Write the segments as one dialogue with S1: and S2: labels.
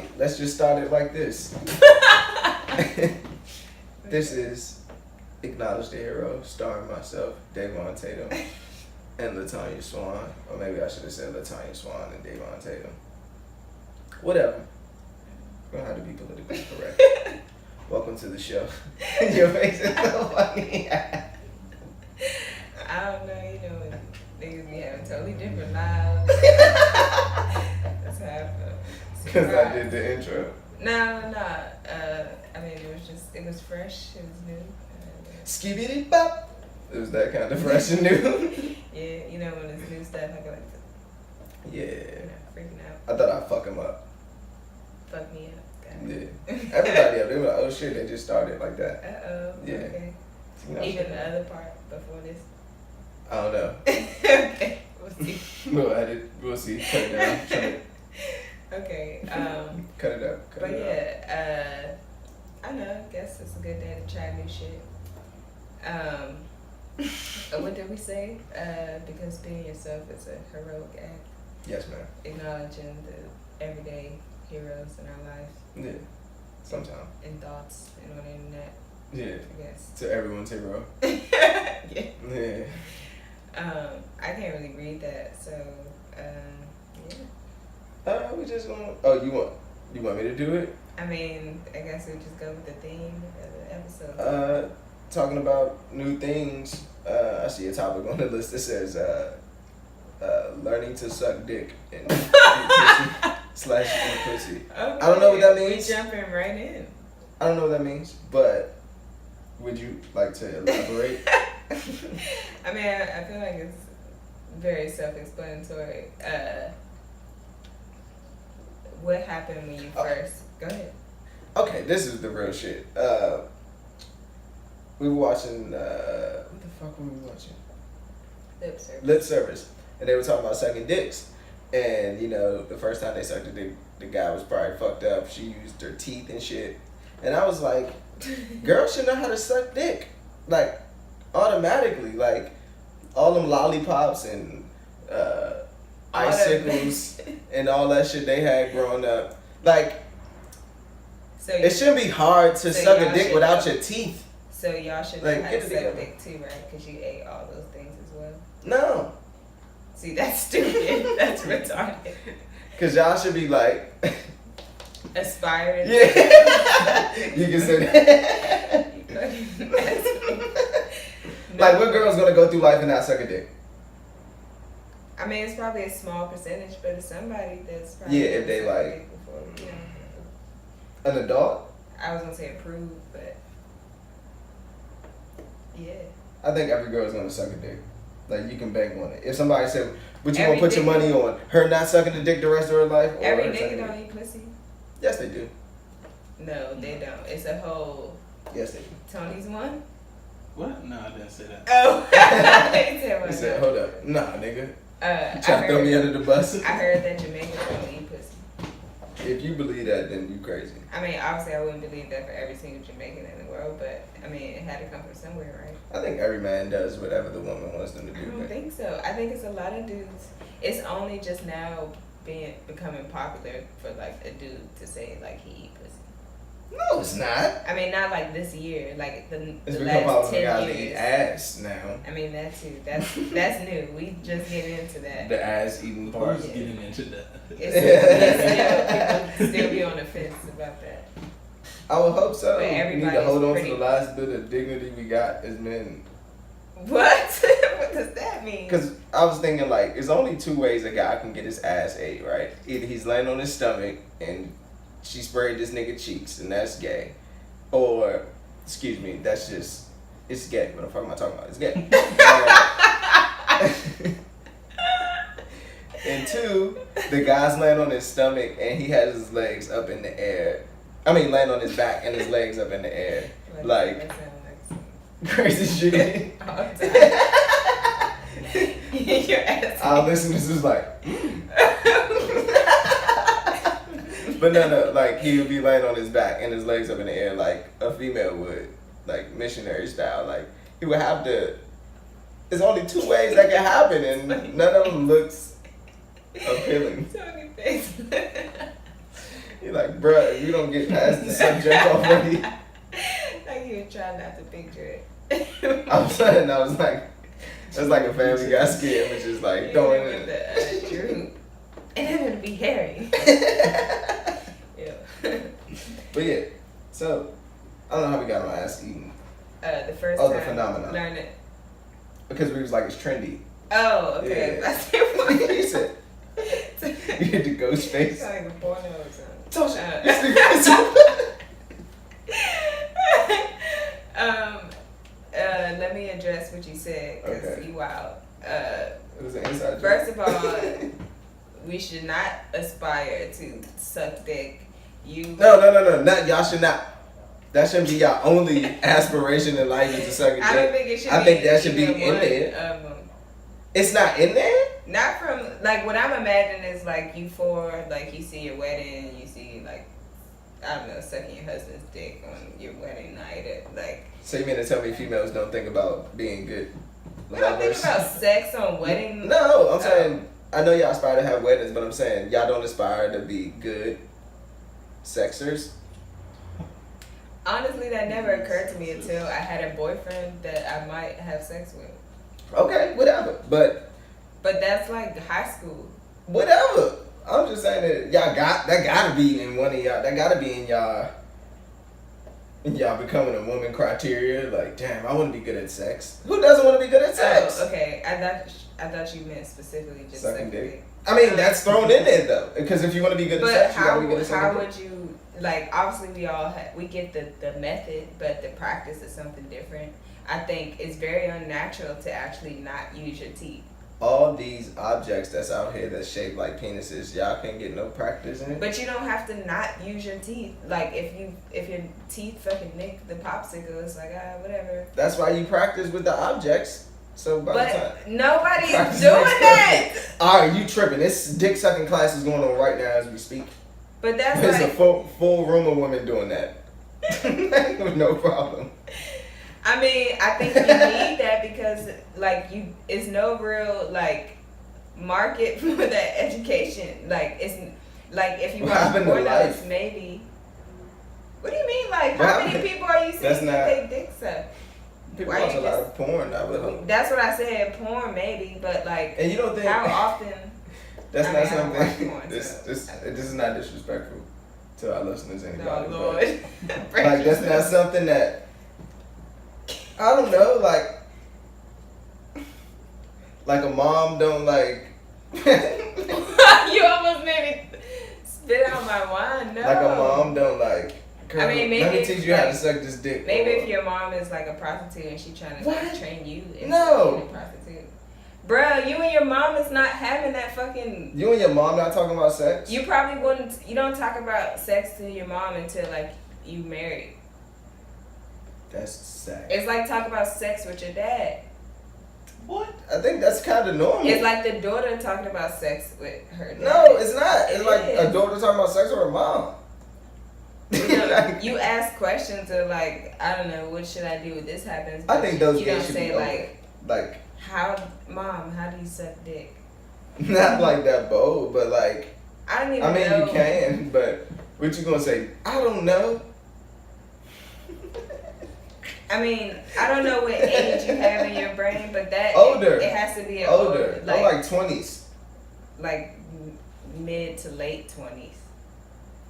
S1: it. Let's just start it like this. This is Acknowledge the Hero, starring myself, Davon Tatum, and LaTonya Swan. Or maybe I should have said LaTonya Swan and Davon Tatum. Whatever. We don't have to be politically correct. Welcome to the show. Your face is so funny.
S2: I don't know, niggas be having totally different lives. That's how I feel.
S1: Because I did the intro.
S2: No. I mean, it was fresh, it was new.
S1: Skibidi bop. It was that kind of fresh and new.
S2: Yeah, when it's new stuff, I go like, freaking out.
S1: I thought I'd fuck him up.
S2: Fuck me up.
S1: Yeah. Everybody up, they were like, oh shit, they just started like that. Yeah.
S2: Okay. Even the other part before this?
S1: I don't know.
S2: Okay, we'll see.
S1: We'll edit, we'll see. Cut it down. Trim it.
S2: Okay.
S1: Cut it up.
S2: But I know, I guess it's a good day to try new shit. What did we say? Because being yourself is a heroic act.
S1: Yes, ma'am.
S2: Acknowledging the everyday heroes in our lives.
S1: Yeah. Sometimes.
S2: And thoughts and on the internet.
S1: Yeah.
S2: I guess.
S1: To everyone's hero.
S2: Yeah.
S1: Yeah.
S2: I can't really read that, so
S1: We just gonna. Oh, you want me to do it?
S2: I mean, I guess we just go with the theme of the episode.
S1: Talking about new things. I see a topic on the list that says learning to suck dick and /eat pussy.
S2: Okay.
S1: I don't know what that means.
S2: We jumping right in.
S1: I don't know what that means, but would you like to elaborate?
S2: I mean, I feel like it's very self-explanatory. What happened when you first... Go ahead.
S1: Okay, this is the real shit. We were watching... what the fuck were we watching? Lip Service. And they were talking about sucking dicks. And, the first time they sucked a dick, the guy was probably fucked up. She used her teeth and shit. And I was like, girls should know how to suck dick. Like, automatically. Like, all them lollipops and icicles and all that shit they had growing up. Like, it shouldn't be hard to suck a dick without your teeth.
S2: So y'all should know how to suck dick too, right? Because you ate all those things as well.
S1: No.
S2: See, that's stupid. That's retarded.
S1: Because y'all should be like...
S2: Aspiring.
S1: Yeah. You can say that. Like, what girl's gonna go through life and not suck a dick?
S2: I mean, it's probably a small percentage, but it's somebody that's probably...
S1: Yeah, if they like... An adult?
S2: I was gonna say approved, but... Yeah.
S1: I think every girl's gonna suck a dick. Like, you can bank on it. If somebody said, would you want to put your money on her not sucking the dick the rest of her life? Or
S2: every nigga don't eat pussy?
S1: Yes, they do.
S2: No, they don't. It's a whole...
S1: Yes, they do.
S2: Tony's one?
S3: What? No, I didn't say that.
S2: Oh.
S1: He said, hold up. Nah, nigga.
S2: You
S1: trying to throw me under the bus?
S2: I heard that Jamaicans don't eat pussy.
S1: If you believe that, then you crazy.
S2: I mean, obviously I wouldn't believe that for every single Jamaican in the world, but, I mean, it had to come from somewhere, right?
S1: I think every man does whatever the woman wants them to do.
S2: I don't think so. I think it's a lot of dudes. It's only just now becoming popular for, like, a dude to say, like, he eat pussy.
S1: No, it's not.
S2: I mean, not like this year. Like the
S1: it's
S2: last 10
S1: guys
S2: years.
S1: Eat ass now.
S2: I mean that too. That's new. We just getting into that.
S1: The ass eating part.
S3: Who's getting into that?
S2: People still be on the fence about that.
S1: I would hope so.
S2: But
S1: we need to hold on to the last bit of dignity we got as men.
S2: What? What does that mean?
S1: Because I was thinking, like, there's only two ways a guy can get his ass ate, right? Either he's laying on his stomach and she sprayed this nigga cheeks, and that's gay. Or, excuse me, that's just, it's gay. What the fuck am I talking about? It's gay. And two, the guy's laying on his stomach and he has his legs up in the air. I mean, laying on his back and his legs up in the air. Like crazy shit.
S2: All the time. Your ass.
S1: Our listeners is like, But no, like, he would be laying on his back and his legs up in the air like a female would, like missionary style. Like, he would have to, there's only two ways that can happen and none of them looks appealing.
S2: Tony face.
S1: He You're like, bruh, if you don't get past the subject already.
S2: Like you were trying not to picture it.
S1: I'm saying, I was like, it's like a Family Guy skit, which is like throwing
S2: with
S1: it.
S2: the droop. And then it'd be hairy. Yeah.
S1: But yeah, so I don't know how we got on ass eating.
S2: The first
S1: the
S2: time
S1: phenomenon.
S2: learn it.
S1: Because we was like, it's trendy.
S2: Oh, okay.
S1: Yeah.
S2: That's it.
S1: You said, you hit the ghost face.
S2: It's like a porno or something. Let me address what you said, because
S1: Okay.
S2: you wild.
S1: It was an inside joke.
S2: First of all, we should not aspire to suck dick.
S1: No. Not y'all should not. That shouldn't be your only aspiration in life is to suck a dick.
S2: I don't think it should.
S1: I think that should be
S2: either
S1: in
S2: one
S1: there.
S2: of them.
S1: It's not in there?
S2: Not from, like, what I'm imagining is, like, you four, like, you see your wedding, you see, like, I don't know, sucking your husband's dick on your wedding night. Like,
S1: So you mean to tell me females don't think about being good
S2: we don't think
S1: lovers?
S2: about sex on wedding.
S1: No, I'm saying, I know y'all aspire to have weddings, but I'm saying y'all don't aspire to be good sexers.
S2: Honestly, that never occurred to me until I had a boyfriend that I might have sex with.
S1: Okay, whatever. But
S2: that's like high school.
S1: whatever. I'm just saying that that gotta be in one of y'all. That gotta be in y'all becoming a woman criteria. Like, damn, I want to be good at sex. Who doesn't want to be good at sex?
S2: Oh, okay. I thought you meant specifically just
S1: Sucking
S2: sucking
S1: dick. I mean, that's thrown in there though, because if you want to be good at
S2: But
S1: sex, you gotta be good at
S2: how
S1: sucking dick.
S2: would you, like, obviously we get the method, but the practice is something different. I think it's very unnatural to actually not use your teeth.
S1: All these objects that's out here that's shaped like penises, y'all can't get no practice in it.
S2: But you don't have to not use your teeth. Like, if your teeth fucking nick the popsicle, it's like, whatever.
S1: That's why you practice with the objects. So by the time
S2: But nobody's
S1: practice
S2: doing
S1: makes
S2: that.
S1: perfect. Alright, you tripping. This dick sucking class is going on right now as we speak.
S2: But that's
S1: There's
S2: like,
S1: a full room of women doing that. No problem.
S2: I mean, I think you need that because, like, it's no real, like, market for that education. Like, it's, like, if you
S1: What
S2: watch
S1: happened to
S2: pornos,
S1: life?
S2: maybe. What do you mean? Like,
S1: What
S2: how
S1: happened?
S2: many people are you seeing
S1: That's
S2: that
S1: not-
S2: they dick suck?
S1: People
S2: Why
S1: watch
S2: you
S1: a lot
S2: just-
S1: of porn. I would hope.
S2: That's what I said, porn maybe, but, like,
S1: And you don't think
S2: how often?
S1: that's
S2: I
S1: not
S2: mean, I don't watch
S1: something.
S2: porn,
S1: This
S2: so-
S1: is not disrespectful to our listeners. Anybody,
S2: Oh,
S1: but,
S2: Lord.
S1: like that's not something that I don't know. Like a mom don't like.
S2: You almost made me spit out my wine. No.
S1: Like a mom don't like. Girl,
S2: I mean,
S1: let me
S2: maybe
S1: teach
S2: if,
S1: you how to
S2: like,
S1: suck this dick.
S2: Maybe
S1: or-
S2: if your mom is like a prostitute and she trying to like,
S1: What?
S2: train you as
S1: No.
S2: being a prostitute. Bruh, you and your mom is not having that fucking...
S1: You and your mom not talking about sex?
S2: You probably wouldn't... You don't talk about sex to your mom until like you married.
S1: That's sex.
S2: It's like talk about sex with your dad.
S1: What? I think that's kind of normal.
S2: It's like the daughter talking about sex with her dad.
S1: No, it's not. It's
S2: It
S1: like
S2: is.
S1: a daughter talking about sex with her mom.
S2: You know, you ask questions of like, I don't know, what should I do if this happens?
S1: I
S2: But
S1: think those
S2: you don't
S1: days should
S2: say
S1: be over.
S2: like,
S1: Like,
S2: Mom, how do you suck dick?
S1: not like that bold, but like,
S2: I don't even
S1: I mean,
S2: know.
S1: you can, but what you gonna say? I don't know.
S2: I mean, I don't know what age you have in your brain, but that
S1: Older.
S2: It has to be an
S1: Older.
S2: like,
S1: I'm like 20s.
S2: like mid to late 20s.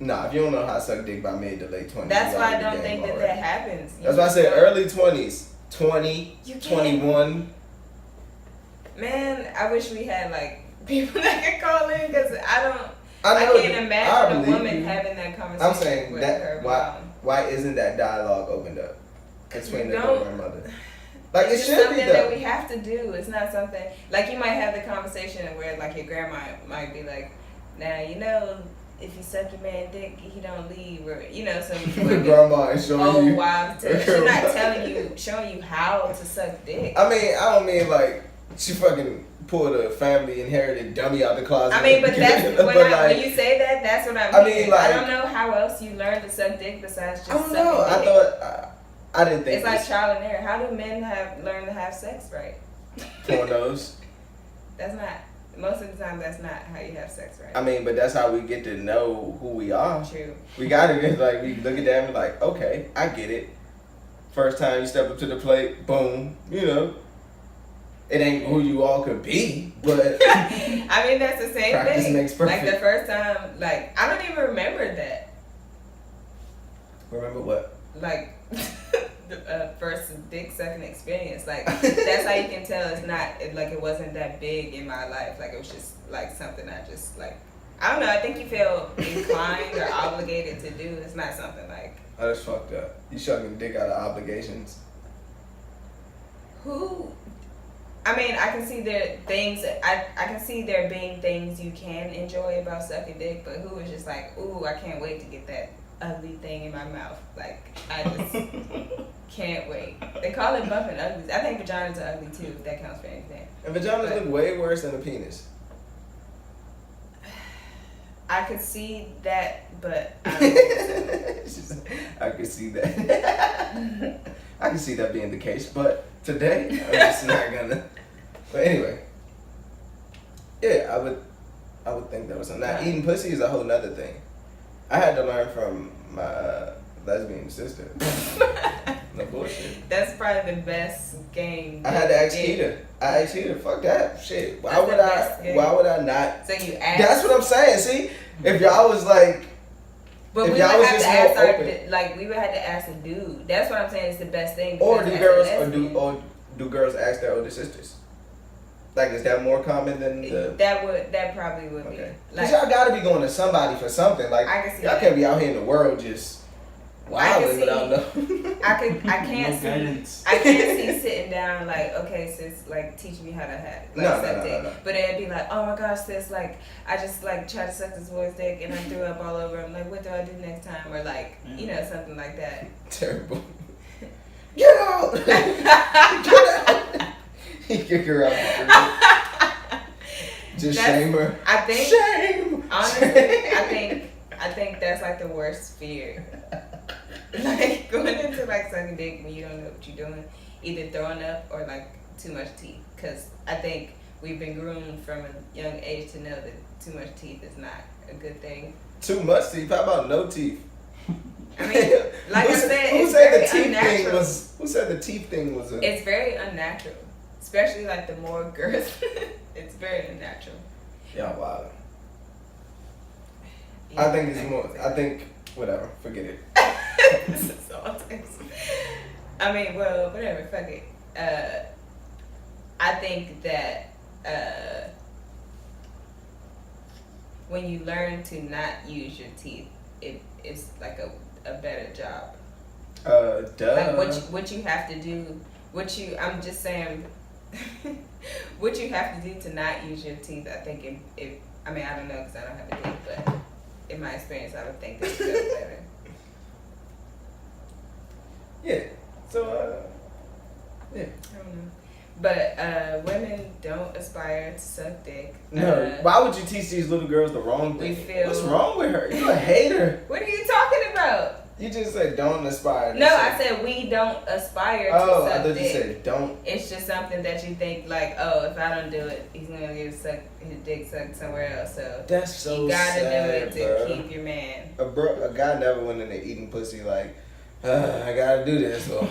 S1: Nah, if you don't know how to suck dick by mid to late 20s.
S2: That's
S1: you
S2: why I
S1: out of the
S2: don't
S1: game
S2: think that
S1: already.
S2: that happens.
S1: That's why I said early 20s. 20,
S2: You can't.
S1: 21.
S2: Man, I wish we had like people that could call in because I
S1: know
S2: can't
S1: I
S2: imagine a
S1: believe
S2: woman
S1: you.
S2: having that conversation
S1: I'm saying
S2: with
S1: that
S2: her
S1: why
S2: mom.
S1: why isn't that dialogue opened up between the
S2: don't-
S1: daughter and mother? Like
S2: It's
S1: it
S2: just
S1: should be
S2: something
S1: though.
S2: that we have to do. It's not something like you might have the conversation where like your grandma might be like, "Now you know if you suck your man dick, he don't leave," or you know some
S1: The grandma is showing
S2: old
S1: you.
S2: wives. She's not telling you, showing you how to suck dick.
S1: I mean, I don't mean like she fucking pulled a family inherited dummy out the closet.
S2: I mean, but that's
S1: But
S2: when you say that, that's what I mean.
S1: I mean, like-
S2: I don't know how else you learn to suck dick besides just
S1: I don't
S2: sucking
S1: know. I
S2: dick.
S1: thought I didn't think
S2: It's like
S1: this
S2: trial and error. How do men learn to have sex right?
S1: pornos.
S2: That's not most of the time that's not how you have sex, right?
S1: I mean, but that's how we get to know who we are.
S2: True.
S1: We gotta get like we look at them and like, okay, I get it. First time you step up to the plate, boom, you know. It ain't who you all could be, but
S2: I mean that's the same
S1: practice
S2: thing.
S1: makes perfect.
S2: Like the first time, like I don't even remember that.
S1: Remember what?
S2: Like the first dick sucking experience. Like that's how you can tell it's not like it wasn't that big in my life. Like it was just like something I just like. I don't know. I think you feel inclined or obligated to do. It's not something like.
S1: Oh, that's fucked up. You shucking dick out of obligations.
S2: Who? I mean, I can see there things. I can see there being things you can enjoy about sucking dick, but who is just like, ooh, I can't wait to get that ugly thing in my mouth. Like I just can't wait. They call it bumping uglies. I think vaginas are ugly too, if that counts for anything.
S1: And vaginas look way worse than a penis.
S2: I could see that, but I don't think so.
S1: I could see that. I can see that being the case, but today I'm just not gonna. But anyway, yeah, I would think that was something. Now eating pussy is a whole nother thing. I had to learn from my lesbian sister. No bullshit.
S2: That's probably the best game.
S1: I had to ask Keita. I asked Keita, fuck that shit. Why would I not?
S2: So you asked.
S1: That's what I'm saying. See, if y'all was like.
S2: But
S1: if
S2: we
S1: y'all
S2: would
S1: was
S2: have
S1: just
S2: to ask
S1: more
S2: our,
S1: open.
S2: like we would have to ask a dude. That's what I'm saying is the best thing.
S1: Or do
S2: because
S1: girls
S2: as a lesbian,
S1: do girls ask their older sisters? Like, is that more common than the?
S2: That probably would be.
S1: Okay.
S2: Like,
S1: Cause y'all gotta be going to somebody for something. Like,
S2: I can see
S1: y'all
S2: that.
S1: can't be out here in the world just wilding without no.
S2: I can't
S3: No
S2: see.
S3: guidance.
S2: I can't see sitting down like, okay, sis, like teach me how to have like suck dick.
S1: No.
S2: But it'd be like, oh my gosh, sis, like I just like tried to suck this boy's dick and I threw up all over him. Like, what do I do next time? Or like, you know, something like that.
S1: Terrible. Get out! Get out! He kick her out the room. Just shame her.
S2: I think.
S1: Shame.
S2: Honestly, I think that's like the worst fear. Like going into like sucking dick when you don't know what you're doing, either throwing up or like too much teeth. Because I think we've been groomed from a young age to know that too much teeth is not a good thing.
S1: Too much teeth? How about no teeth?
S2: I mean, like I said,
S1: who
S2: it's
S1: said
S2: very
S1: the teeth
S2: unnatural.
S1: thing was? Who said the teeth thing was?
S2: It's very unnatural, especially like the more girth. It's very unnatural.
S1: Yeah, wow.
S2: Yeah,
S1: I think it's more. I think whatever. Forget it.
S2: This is all types. I mean, well, whatever. Fuck it. I think that when you learn to not use your teeth, it's like a better job.
S1: Duh.
S2: Like what you have to do. I'm just saying. What you have to do to not use your teeth, I think I mean I don't know because I don't have a dick, but in my experience I would think it's better.
S1: Yeah. So yeah.
S2: I don't know. But women don't aspire to suck dick.
S1: No. Why would you teach these little girls the wrong thing? What's wrong with her? You a hater.
S2: What are you talking about?
S1: You just said don't aspire.
S2: No, I said we don't aspire to
S1: Oh,
S2: suck
S1: I thought
S2: dick.
S1: you said don't.
S2: It's just something that you think like, oh, if I don't do it, he's gonna get his dick sucked somewhere else. So
S1: that's so
S2: you gotta
S1: sad,
S2: do it to
S1: bro.
S2: keep your man.
S1: A guy never went into eating pussy like, I gotta do this, or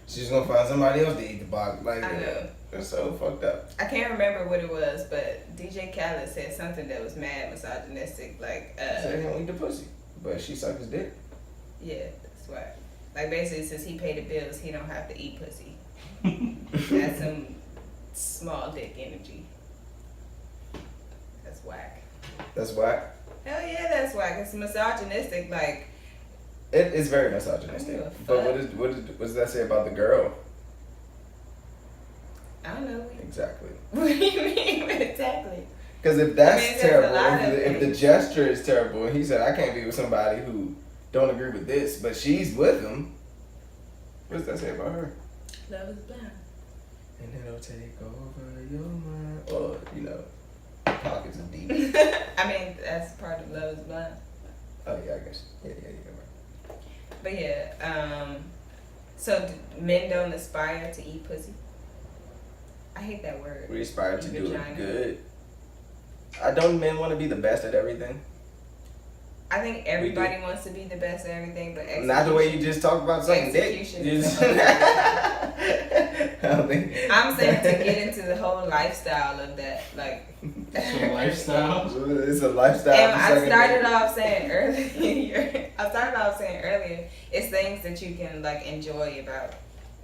S1: she's gonna find somebody else to eat the box. Like,
S2: I know.
S1: That's so fucked up.
S2: I can't remember what it was, but DJ Khaled said something that was mad misogynistic. Like,
S1: said he don't eat the pussy, but she sucked his dick.
S2: Yeah, that's why. Like basically, since he paid the bills, he don't have to eat pussy. That's some small dick energy. That's whack.
S1: That's whack.
S2: Hell yeah, that's whack. It's misogynistic. Like,
S1: It's very misogynistic. But what does that say about the girl?
S2: I don't know.
S1: Exactly.
S2: What do you mean exactly?
S1: Because if that's
S2: there's
S1: terrible,
S2: a lot of
S1: if the
S2: things.
S1: gesture is terrible, and he said, I can't be with somebody who don't agree with this, but she's with him, what does that say about her?
S2: Love is blind.
S1: And then it'll take over your mind. Or, you know, pockets of deep.
S2: I mean, that's part of Love is Blind.
S1: Oh, yeah, I guess. Yeah, right.
S2: But yeah, so men don't aspire to eat pussy? I hate that word.
S1: We aspire to do
S2: Vagina.
S1: it good. don't men want to be the best at everything?
S2: I think everybody wants to be the best at everything, but
S1: not the way you just talked about something.
S2: Execution. I'm saying to get into the whole lifestyle of that, like.
S3: It's a lifestyle.
S1: It's a lifestyle.
S2: And I started off saying earlier, it's things that you can like enjoy about,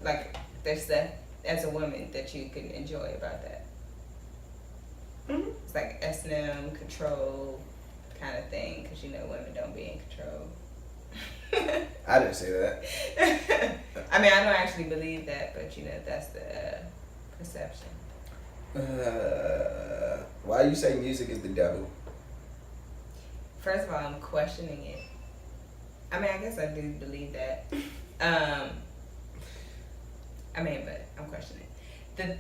S2: like there's stuff as a woman that you can enjoy about that. Mm-hmm. It's like S&M, control kind of thing, because you know women don't be in control.
S1: I didn't say that.
S2: I mean, I don't actually believe that, but you know that's the perception.
S1: Why you say music is the devil?
S2: First of all, I'm questioning it. I mean, I guess I do believe that. But I'm questioning it.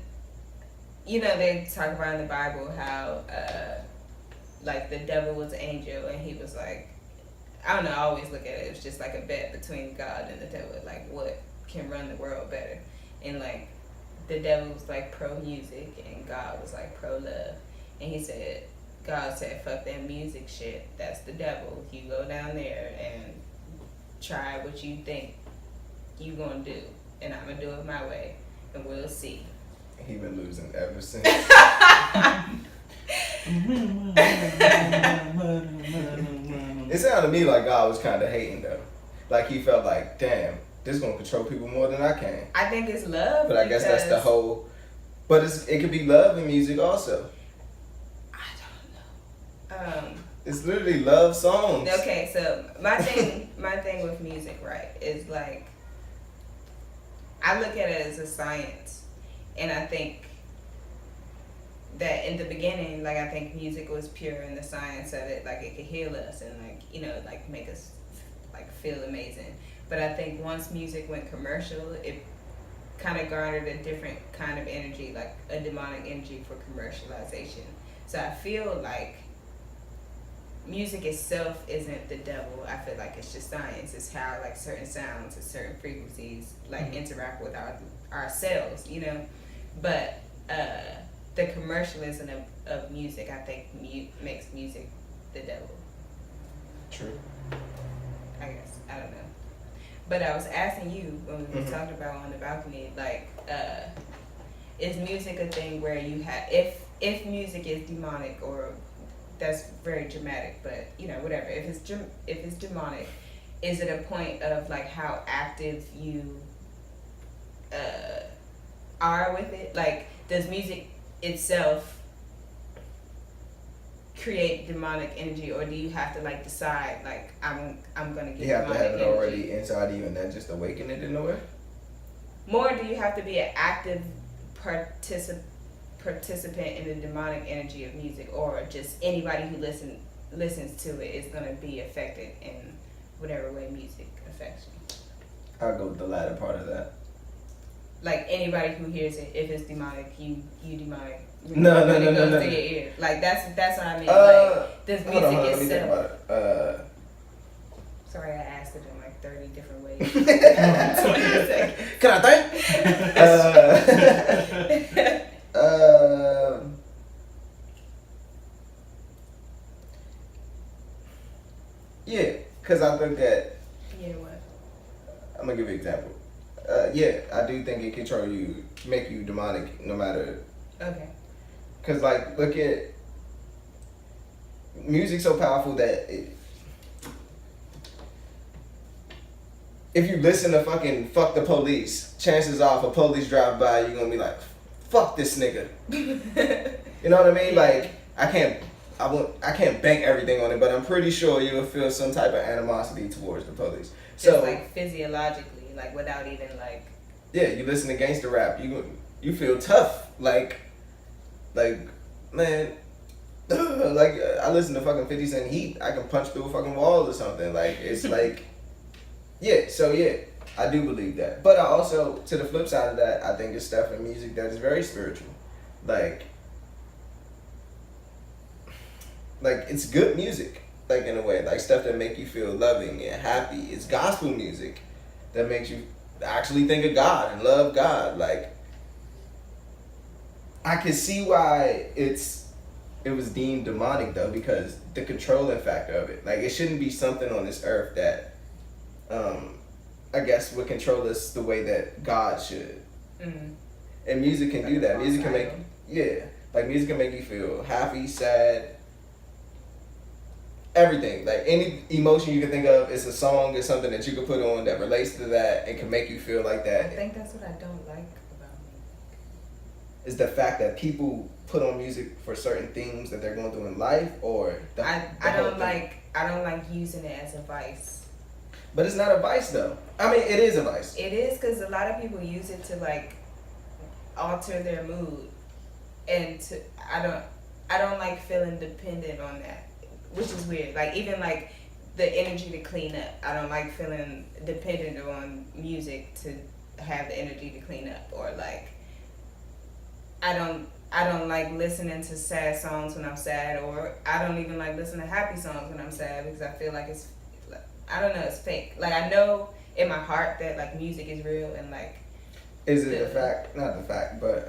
S2: They talk about in the Bible how, like, the devil was an angel, and he was like, I don't know, I always look at it, it's just like a bet between God and the devil, like, what can run the world better? And, like, the devil was, like, pro-music, and God was, like, pro-love. And God said, fuck that music shit, that's the devil. You go down there and try what you think you gonna do, and I'm gonna do it my way, and we'll see.
S1: He been losing ever since. It sounded to me like God was kind of hating though. Like he felt like, damn, this is gonna control people more than I can.
S2: I think it's love.
S1: But I guess that's the whole. But it could be love in music also.
S2: I don't know.
S1: It's literally love songs.
S2: Okay, so my thing with music, right, is like I look at it as a science, and I think that in the beginning, like I think music was pure in the science of it, like it could heal us and like, you know, like make us like feel amazing. But I think once music went commercial, it kind of garnered a different kind of energy, like a demonic energy for commercialization. So I feel like music itself isn't the devil. I feel like it's just science. It's how like certain sounds and certain frequencies like interact with ourselves, you know. But the commercialism of music, I think, makes music the devil.
S1: True.
S2: I guess. I don't know. But I was asking you when we talked about on the balcony, like, is music a thing where you have, if music is demonic, or that's very dramatic, but you know, whatever. If it's demonic, is it a point of like how active you are with it? Like, does music itself create demonic energy, or do you have to like decide like I'm gonna get?
S1: You have to have it
S2: energy
S1: already inside you, and then just awaken it in a way.
S2: More, do you have to be an active participant in the demonic energy of music, or just anybody who listens to it is gonna be affected in whatever way music affects you?
S1: I'll go with the latter part of that.
S2: Like anybody who hears it, if it's demonic, you demonic.
S1: No.
S2: To your ear. Like that's what I mean. Like this music
S1: hold on, let me think
S2: itself.
S1: about it.
S2: Sorry, I asked it in like 30 different ways.
S1: Can I think? Yeah, because I think that.
S2: Yeah, what?
S1: I'm gonna give you an example. Yeah, I do think it control you, make you demonic, no matter.
S2: Okay.
S1: Cause like, look at music so powerful that if you listen to fucking "Fuck the Police," chances are if a police drive by, you're gonna be like, "Fuck this nigga." You know what I mean? Like, I can't bank everything on it, but I'm pretty sure you'll feel some type of animosity towards the police.
S2: Just
S1: So
S2: like physiologically, like without even like.
S1: Yeah, you listen to gangster rap, you feel tough, like man, like I listen to fucking 50 Cent Heat, I can punch through a fucking wall or something. Like it's like, yeah. So yeah, I do believe that. But I also, to the flip side of that, I think it's stuff in music that is very spiritual, like it's good music, like in a way, like stuff that make you feel loving and happy. It's gospel music that makes you actually think of God and love God. Like, I can see why it's it was deemed demonic though, because the controlling factor of it. Like, it shouldn't be something on this earth that, I guess, would control us the way that God should.
S2: Mm-hmm.
S1: And music can do that. Music can make, like music can make you feel happy, sad, everything. Like any emotion you can think of, it's a song or something that you can put on that relates to that and can make you feel like that.
S2: I think that's what I don't like about music.
S1: Is the fact that people put on music for certain things that they're going through in life, or
S2: I don't like using it as a vice.
S1: But it's not a vice though. I mean, it is a vice.
S2: It is, because a lot of people use it to like alter their mood, and I don't like feeling dependent on that, which is weird. Like even like the energy to clean up, I don't like feeling dependent on music to have the energy to clean up, or like I don't like listening to sad songs when I'm sad, or I don't even like listening to happy songs when I'm sad, because I feel like it's, I don't know, it's fake. Like I know in my heart that like music is real, and like.
S1: Is it the fact? Not the fact, but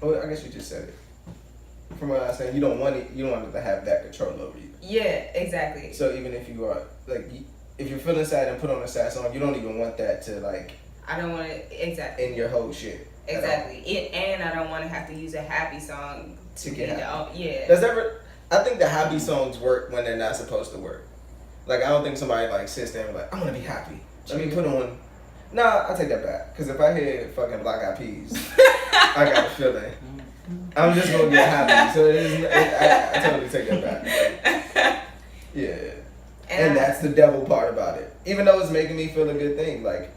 S1: well, I guess you just said it. From what I was saying, you don't want it. You don't want it to have that control over you.
S2: Yeah, exactly.
S1: So even if you are like, if you're feeling sad and put on a sad song, you don't even want that to like.
S2: I don't want it exactly
S1: in your whole shit.
S2: Exactly. And I don't want to have to use a happy song
S1: to get happy.
S2: Yeah.
S1: Does ever? I think the happy songs work when they're not supposed to work. Like I don't think somebody like sits there and be like, I'm gonna be happy. Let me put on. Nah, I take that back. Because if I hear fucking Black Eyed Peas, I got a feeling. I'm just gonna get happy. So I totally take that back. Like, yeah. And that's the devil part about it. Even though it's making me feel a good thing. Like,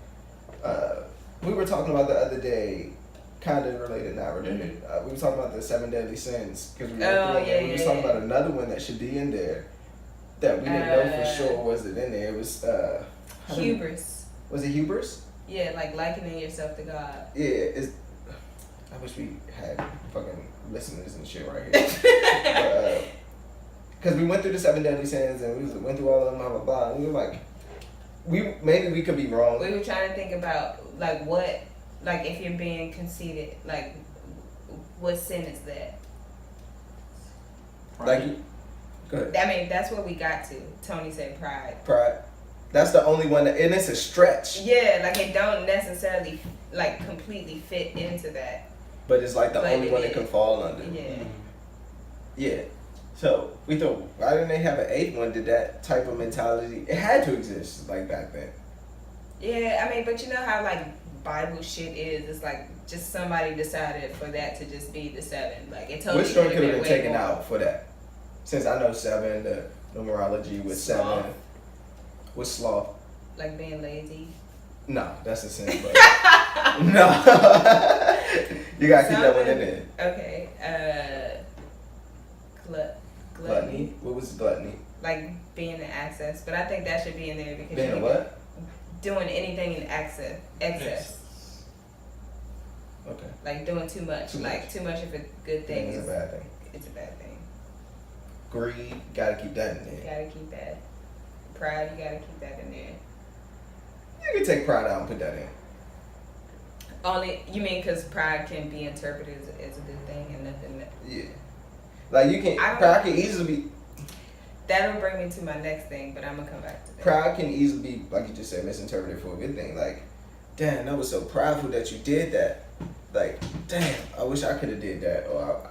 S1: we were talking about the other day, kind of related, not related. We were talking about the 7 deadly sins. Because we were talking about another one that should be in there that we didn't know for sure was it in there. It was
S2: hubris.
S1: Was it hubris?
S2: Yeah, like likening yourself to God.
S1: Yeah, I wish we had fucking listeners and shit right here. Because we went through the 7 deadly sins and we went through all of them, blah, blah, blah. And we were like, maybe we could be wrong.
S2: We were trying to think about, like, what, like, if you're being conceited, like, what sin is that?
S1: Like, go ahead.
S2: I mean, that's what we got to. Tony said pride.
S1: Pride. That's the only one, and it's a stretch.
S2: Yeah, like it don't necessarily like completely fit into that.
S1: But it's like the only one it can fall under.
S2: Yeah.
S1: Yeah. So we thought, why didn't they have an 8th one? Did that type of mentality? It had to exist like back then.
S2: Yeah, I mean, but you know how like Bible shit is. It's like just somebody decided for that to just be the 7. Like it totally.
S1: Which story could have been taken out for that? Since I know 7, the numerology with 7. With sloth.
S2: Like being lazy?
S1: No, that's a sin. But no. You gotta keep that one in there.
S2: Okay. Gluttony.
S1: What was gluttony?
S2: Like being in excess. But I think that should be in there because
S1: being what?
S2: Doing anything in excess.
S1: Okay.
S2: Like doing too much. Too much of a good thing
S1: is a bad thing.
S2: It's a bad thing.
S1: Greed, gotta keep that in there.
S2: Gotta keep that. Pride, you gotta keep that in there.
S1: You can take pride out and put that in.
S2: Only, you mean because pride can be interpreted as a good thing and nothing.
S1: Yeah. Like you can, pride can easily be.
S2: That'll bring me to my next thing, but I'm gonna come back to that.
S1: Pride can easily be, like you just said, misinterpreted for a good thing. Like, damn, that was so prideful that you did that. Like, damn, I wish I could have did that. Or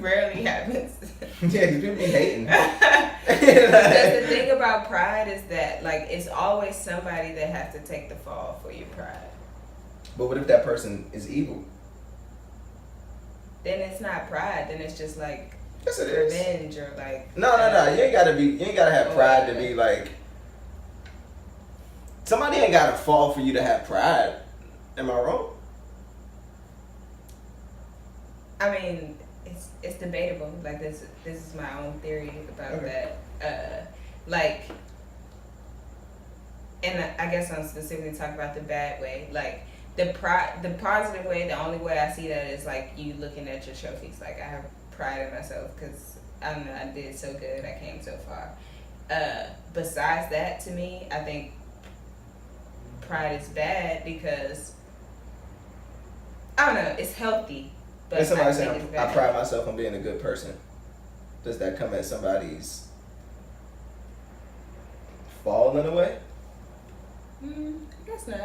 S2: rarely happens.
S1: Yeah, because people be hating.
S2: Because the thing about pride is that, like, it's always somebody that has to take the fall for your pride.
S1: But what if that person is evil?
S2: Then it's not pride. Then it's just like
S1: revenge
S2: or like.
S1: No. You ain't gotta have pride to be like. Somebody ain't gotta fall for you to have pride. Am I wrong?
S2: I mean, it's debatable. Like this is my own theory about that. Like, and I guess I'm specifically talking about the bad way. Like the positive way. The only way I see that is like you looking at your trophies. Like I have pride in myself because I don't know, I did so good. I came so far. Besides that, to me, I think pride is bad because I don't know. It's healthy. But
S1: if somebody
S2: I think
S1: saying
S2: it's
S1: I
S2: valid.
S1: pride myself on being a good person, does that come at somebody's fall in a way?
S2: I guess not.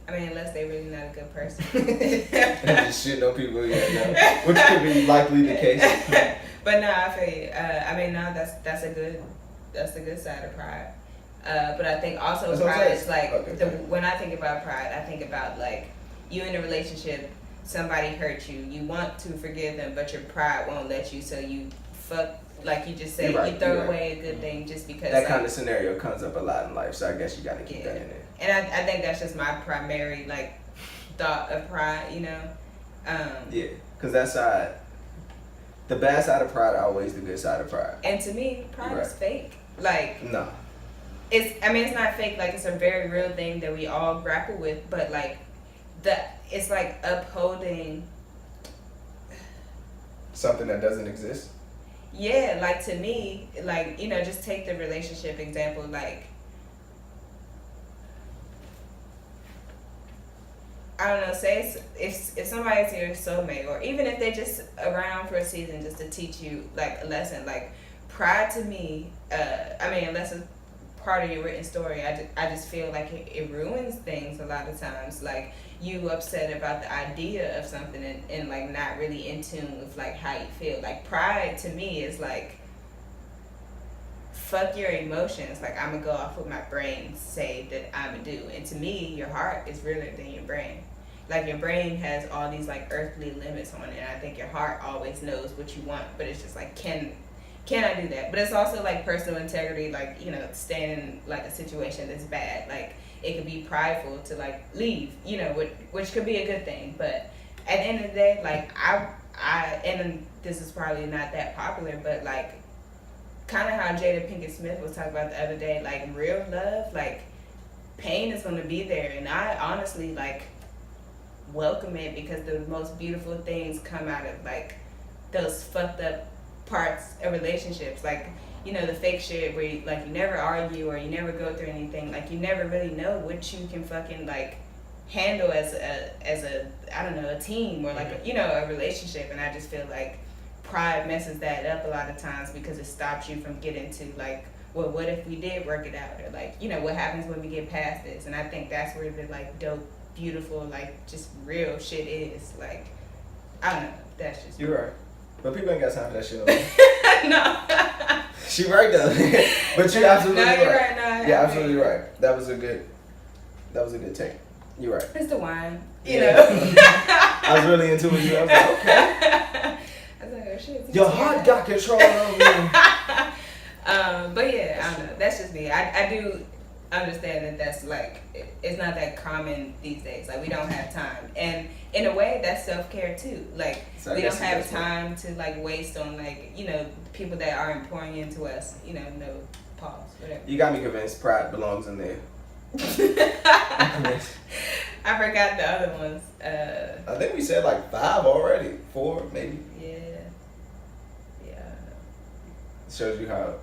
S2: I mean, unless they really not a good person.
S1: And just shitting on people, yeah, no. Which could be likely the case.
S2: But no, I feel you. I mean, no, that's the good side of pride. But I think also
S1: That's what I'm
S2: pride
S1: saying.
S2: is like
S1: Okay.
S2: when I think about pride, I think about like you in a relationship, somebody hurt you, you want to forgive them, but your pride won't let you, so you fuck. Like you just say,
S1: You're right,
S2: you throw
S1: you're
S2: away a good thing just because.
S1: That
S2: like,
S1: kind of scenario comes up a lot in life, so I guess you gotta keep that in there.
S2: And I think that's just my primary like thought of pride, you know.
S1: Yeah, because that side, the bad side of pride, always the good side of pride.
S2: And to me, pride
S1: You're
S2: is
S1: right.
S2: fake. Like
S1: No.
S2: it's not fake. Like it's a very real thing that we all grapple with. But like it's like upholding.
S1: Something that doesn't exist.
S2: Yeah, like to me, like you know, just take the relationship example. Like I don't know, say if somebody's your soulmate, or even if they're just around for a season just to teach you like a lesson, like pride to me, I mean, unless it's part of your written story, I just feel like it ruins things a lot of times. Like you upset about the idea of something and like not really in tune with like how you feel. Like pride to me is like fuck your emotions. Like I'm gonna go off what my brain say that I'm gonna do, and to me your heart is realer than your brain. Like your brain has all these like earthly limits on it, and I think your heart always knows what you want, but it's just like can I do that? But it's also like personal integrity, like you know, staying in like a situation that's bad. Like it could be prideful to like leave, you know, which could be a good thing, but at the end of the day, like I and this is probably not that popular, but like kind of how Jada Pinkett Smith was talking about the other day, like real love, like pain is going to be there, and I honestly like welcome it because the most beautiful things come out of like those fucked up parts of relationships, like you know the fake shit where you, like you never argue or you never go through anything, like you never really know what you can fucking like handle as a I don't know, a team or like a, you know, a relationship. And I just feel like pride messes that up a lot of times because it stops you from getting to like, well, what if we did work it out, or like, you know, what happens when we get past this? And I think that's where the like dope, beautiful, like just real shit is. Like I don't know, that's just
S1: You're right, but people ain't got time for that shit. No. She right though. But you're absolutely right.
S2: You're right. No,
S1: yeah, absolutely right. That was a good take. You're right.
S2: It's the wine, you
S1: Yeah.
S2: know.
S1: I was really into it. I was like, okay.
S2: I was like, oh shit.
S1: Your heart got control over me.
S2: But yeah, I don't know. That's just me. I do understand that that's like it's not that common these days. Like we don't have time, and in a way, that's self-care too. Like
S1: So I
S2: we
S1: guess
S2: don't
S1: it
S2: have
S1: does
S2: time to like waste on like, you know, people that aren't pouring into us. You know, no pause, whatever.
S1: You got me convinced. Pride belongs in there.
S2: I forgot the other ones.
S1: I think we said like 5 already. 4 maybe.
S2: Yeah.
S1: Shows you how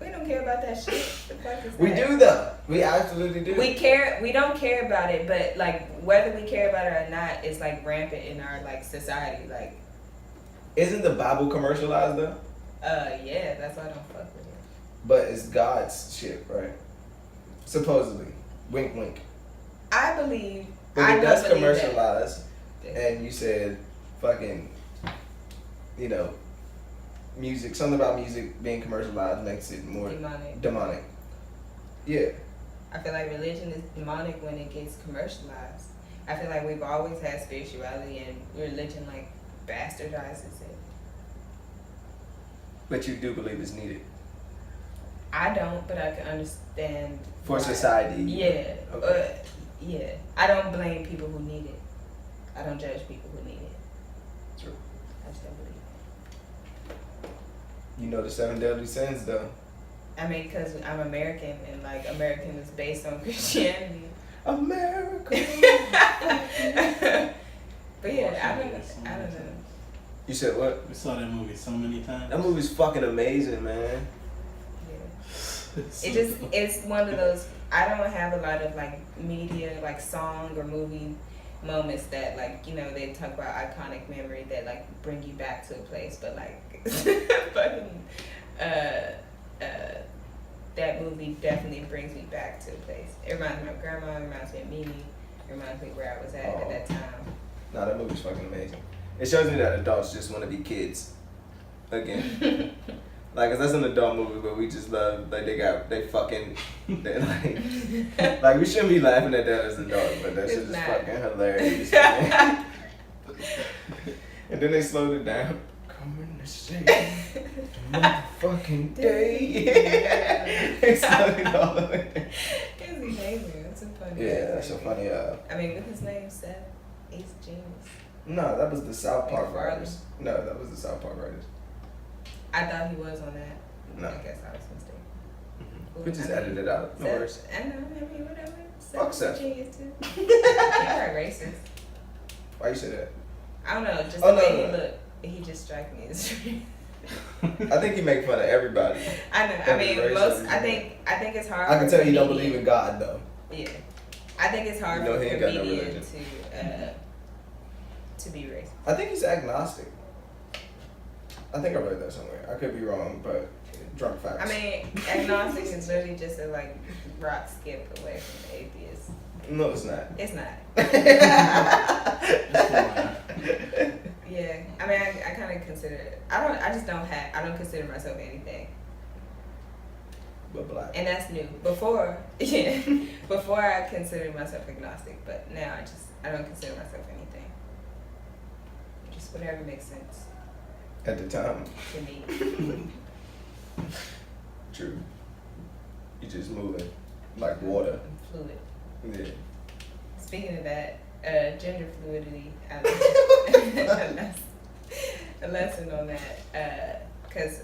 S2: We don't care about that shit. The fuck is
S1: we
S2: that?
S1: do though. We absolutely do.
S2: We care. We don't care about it, but like whether we care about it or not is like rampant in our like society. Like,
S1: Isn't the Bible commercialized though?
S2: yeah, that's why I don't fuck with it.
S1: But it's God's shit, right? Supposedly. Wink, wink.
S2: I believe.
S1: But
S2: I
S1: it does
S2: don't believe
S1: commercialize,
S2: that.
S1: and you said fucking, you know, music. Something about music being commercialized makes it more demonic. Yeah.
S2: I feel like religion is demonic when it gets commercialized. I feel like we've always had spirituality, and religion like bastardizes it.
S1: But you do believe it's needed
S2: I don't, but I can understand
S1: for
S2: why.
S1: society.
S2: Yeah.
S1: Okay.
S2: Yeah. I don't blame people who need it. I don't judge people who need it.
S1: True.
S2: I just don't believe it.
S1: You know the 7 deadly sins though.
S2: I mean, because I'm American, and like American is based on Christianity.
S1: America.
S2: But yeah, I don't know.
S1: You said what?
S3: We saw that movie so many times.
S1: That movie's fucking amazing, man.
S2: Yeah. It's one of those. I don't have a lot of like media, like song or movie moments that like, you know, they talk about iconic memory that like bring you back to a place, but like fucking that movie definitely brings me back to a place. It reminds me of my grandma, it reminds me of Mimi, it reminds me where I was at that time.
S1: No, that movie's fucking amazing. It shows me that adults just want to be kids again. Like, 'cause that's an adult movie, but we just love, like, they like, we shouldn't be laughing at that as adults, but that shit is fucking hilarious. And then they slowed it down. Coming to save the motherfucking day. They slowed it all the way down.
S2: It's amazing. It's a funny.
S1: Yeah, that's so funny.
S2: I mean, with his name, Seth, he's a genius.
S1: No, that was the South Park writers. No, that was the South Park writers.
S2: I thought he was on that.
S1: No.
S2: I guess I was mistaken.
S1: We just edited it out. No worries.
S2: I know, I mean, whatever.
S1: Fuck Seth.
S2: Genius too. You're racist.
S1: Why you say that?
S2: I don't know, just the way he looked. He just strikes me as
S1: I think he make fun of everybody.
S2: I know. I mean, I think it's hard.
S1: I can tell you don't believe in God though.
S2: Yeah, I think it's hard for a comedian to be racist.
S1: I think he's agnostic. I think I read that somewhere. I could be wrong, but drunk facts.
S2: I mean, agnostic is literally just a like rock skip away from atheist.
S1: No, it's not.
S2: It's not. Yeah, I mean, I kind of consider it. I don't consider myself anything.
S1: But black.
S2: And that's new. Before I considered myself agnostic, but now I don't consider myself anything. Just whatever makes sense.
S1: At the time.
S2: To me.
S1: True. You just moving like water.
S2: I'm fluid.
S1: Yeah.
S2: Speaking of that, gender fluidity, a lesson on that, because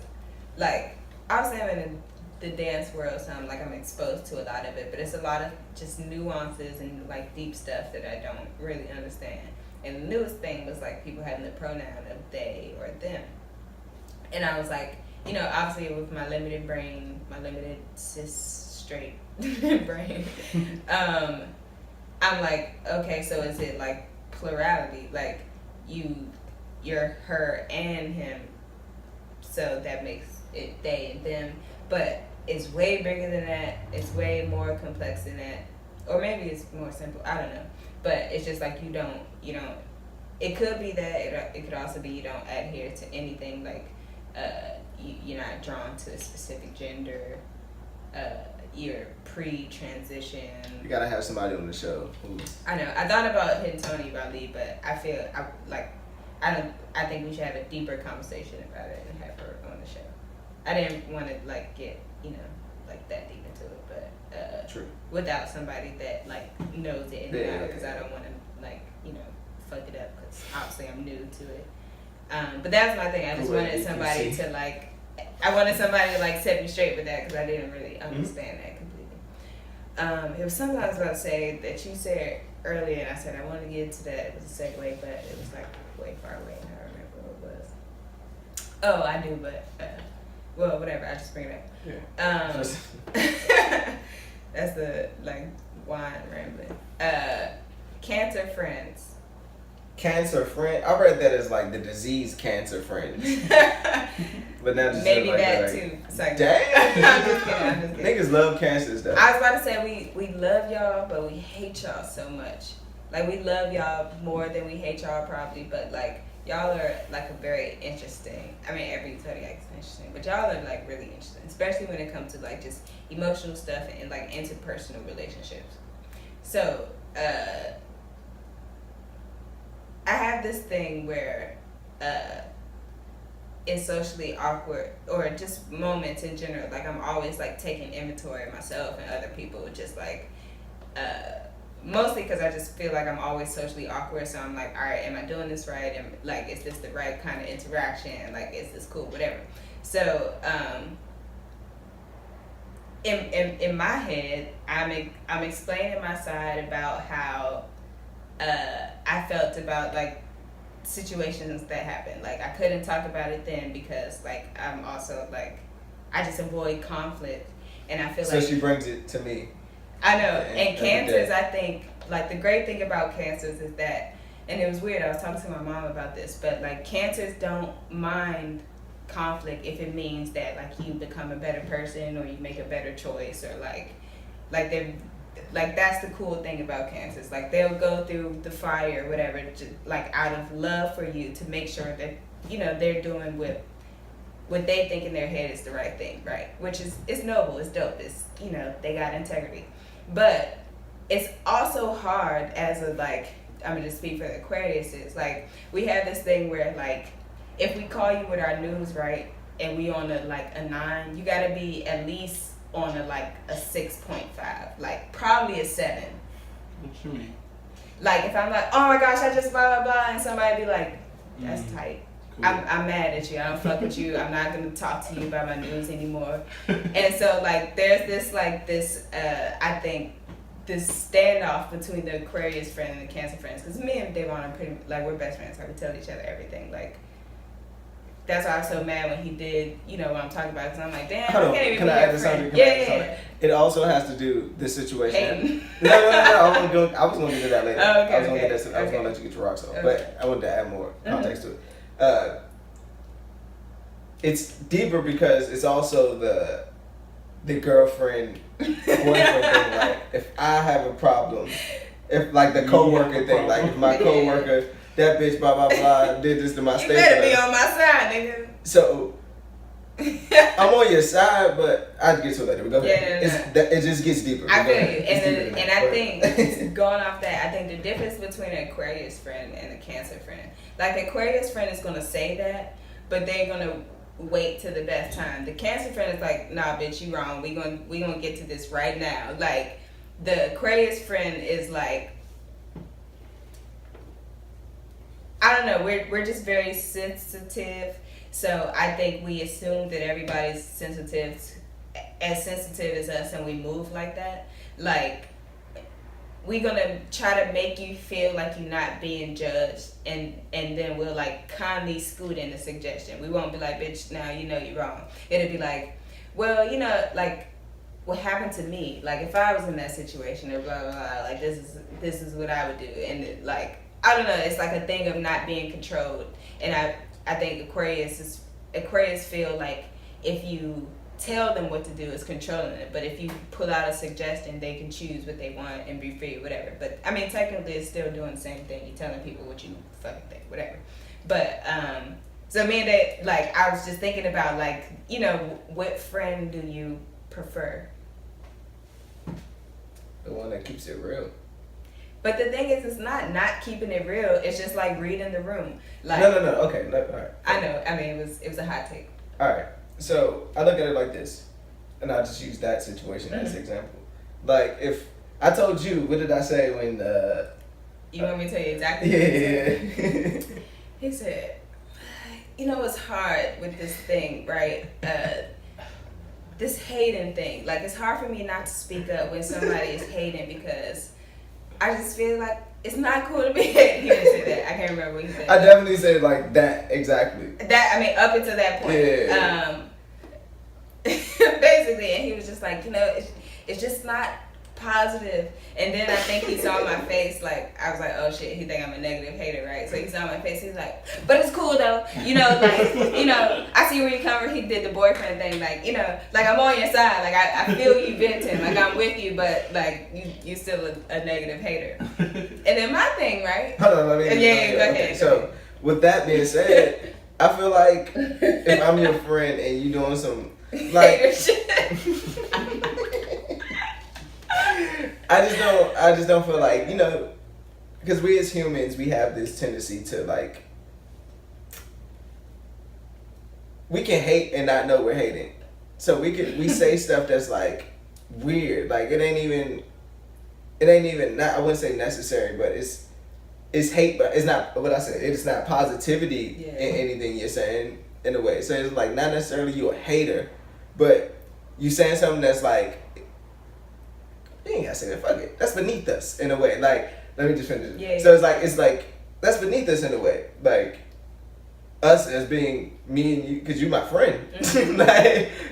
S2: like obviously I'm in the dance world, so I'm exposed to a lot of it, but it's a lot of just nuances and like deep stuff that I don't really understand. And the newest thing was like people having the pronoun of they or them, and I was like, you know, obviously with my limited brain, my limited cis straight brain, I'm like, okay, so is it like plurality? Like you're her and him, so that makes it they and them. But it's way bigger than that. It's way more complex than that. Or maybe it's more simple. I don't know. But it's just like you don't. It could be that. It could also be you don't adhere to anything. Like you're not drawn to a specific gender. You're pre-transition.
S1: You gotta have somebody on the show.
S2: I know. I thought about hitting Tony about Lee, but I feel I think we should have a deeper conversation about it and have her on the show. I didn't want to like get like that deep into it, but
S1: True.
S2: Without somebody that like knows it in and out, because I don't want to like fuck it up, because obviously I'm new to it. But that was my thing. I just wanted somebody to like. I wanted somebody to like set me straight with that, because I didn't really understand that completely. It was something I was about to say that you said earlier, and I said I wanted to get into that. It was a segue, but it was like way far away, and I don't remember what it was. Oh, I do, but well, whatever. I just bring it up.
S1: Yeah.
S2: That's the like wine rambling. Cancer friends.
S1: Cancer friend. I read that as like the disease cancer friends. But now just
S2: maybe
S1: like
S2: that too. It's like,
S1: damn.
S2: I'm just kidding.
S1: Niggas love cancer stuff.
S2: I was about to say we love y'all, but we hate y'all so much. Like we love y'all more than we hate y'all probably, but like y'all are like a very interesting. I mean, every zodiac is interesting, but y'all are like really interesting, especially when it comes to like just emotional stuff and like interpersonal relationships. So I have this thing where it's socially awkward, or just moments in general. Like I'm always like taking inventory of myself and other people, just like mostly because I just feel like I'm always socially awkward. So I'm like, all right, am I doing this right? And like, is this the right kind of interaction? Like, is this cool? Whatever. So in my head, I'm explaining my side about how I felt about like situations that happened. Like I couldn't talk about it then because like I'm also like I just avoid conflict, and I feel
S1: so
S2: like
S1: she brings it to me.
S2: I know, and cancers I think like the great thing about cancers is that, and it was weird, I was talking to my mom about this, but like cancers don't mind conflict if it means that like you become a better person or you make a better choice, or like they're like, that's the cool thing about cancers. Like they'll go through the fire or whatever, just like out of love for you, to make sure that, you know, they're doing what they think in their head is the right thing, right? Which is, it's noble, it's dope, it's, you know, they got integrity. But it's also hard as a, like, I'm gonna just speak for the Aquariuses, like, we have this thing where, like, if we call you with our news, right, and we on a, like, a 9, you gotta be at least on a, like, a 6.5, like, probably a 7.
S3: What you mean?
S2: Like, if I'm like, oh my gosh, I just blah, blah, blah, and somebody be like, that's tight.
S3: Cool.
S2: I'm mad at you. I don't fuck with you. I'm not going to talk to you about my news anymore. And so, like, there's this, like, this, I think, this standoff between the Aquarius friend and the Cancer friends. Because me and Davon are pretty, like, we're best friends. Like, we tell each other everything. Like, that's why I was so mad when he did, you know, what I'm talking about. Because I'm like, damn, I can't even be your friend. Yeah.
S1: It also has to do this situation.
S2: Hating.
S1: No. I was going to get to that later.
S2: Oh, okay,
S1: I was going to let you get your rocks off.
S2: Okay.
S1: But I wanted to add more context to it. It's deeper because it's also the girlfriend boyfriend thing. Like, if I have a problem, if like the coworker thing, like if my coworker, that bitch blah blah blah did this to my
S2: You better be on my side, nigga.
S1: So I'm on your side, but I'll get to it later. But go ahead.
S2: Yeah,
S1: it just gets deeper.
S2: I feel you, and I think going off that, I think the difference between an Aquarius friend and a Cancer friend, like the Aquarius friend is gonna say that, but they're gonna wait till the best time. The Cancer friend is like, nah, bitch, you wrong. We gonna get to this right now. Like the Aquarius friend is like, I don't know. We're just very sensitive. So I think we assume that everybody's sensitive as us, and we move like that. Like, we're gonna try to make you feel like you're not being judged, and then we'll like kindly scoot in a suggestion. We won't be like, bitch, now you know you're wrong. It'll be like, well, you know, like, what happened to me? Like, if I was in that situation, or blah blah blah, like this is what I would do, and it, like, I don't know. It's like a thing of not being controlled, and I think Aquarius feel like if you tell them what to do, it's controlling it. But if you pull out a suggestion, they can choose what they want and be free, whatever. But I mean, technically, it's still doing the same thing. You're telling people what you fucking think, whatever. But so me and that, like, I was just thinking about, like, you know, what friend do you prefer?
S1: The one that keeps it real.
S2: But the thing is, it's not keeping it real. It's just like reading the room. Like,
S1: No. Okay. No, all right.
S2: I know. I mean, it was a hot take.
S1: All right. So I look at it like this, and I'll just use that situation as an example. Like, if I told you, what did I say when?
S2: You want me to tell you exactly?
S1: Yeah.
S2: He said, you know, it's hard with this thing, right? This hating thing. Like, it's hard for me not to speak up when somebody is hating, because I just feel like it's not cool to be hating. He didn't say that. I can't remember what he said.
S1: I definitely said like that, exactly.
S2: That, I mean, up until that point.
S1: Yeah.
S2: Basically, and he was just like, you know, it's just not positive. And then I think he saw my face, like, I was like, oh shit, he think I'm a negative hater, right? So he saw my face, he's like, but it's cool though, you know, like, you know, I see where you come from. He did the boyfriend thing, like, you know, like, I'm on your side, like, I feel you venting, like, I'm with you, but like, you still a negative hater. And then my thing, right?
S1: Hold on, let me.
S2: Yeah, go ahead.
S1: So with that being said, I feel like if I'm your friend and you doing some like, I just don't feel like, you know, because we as humans, we have this tendency to, like, we can hate and not know we're hating. So we say stuff that's like weird, like it ain't even not, I wouldn't say necessary, but it's hate, but it's not what I said. It's not positivity in anything you're saying in a way. So it's like not necessarily you a hater, but you saying something that's like, you ain't gotta say that, fuck it. That's beneath us in a way. Like, let me just finish it.
S2: Yeah.
S1: So it's like that's beneath us in a way. Like us as being me and you, because you my friend.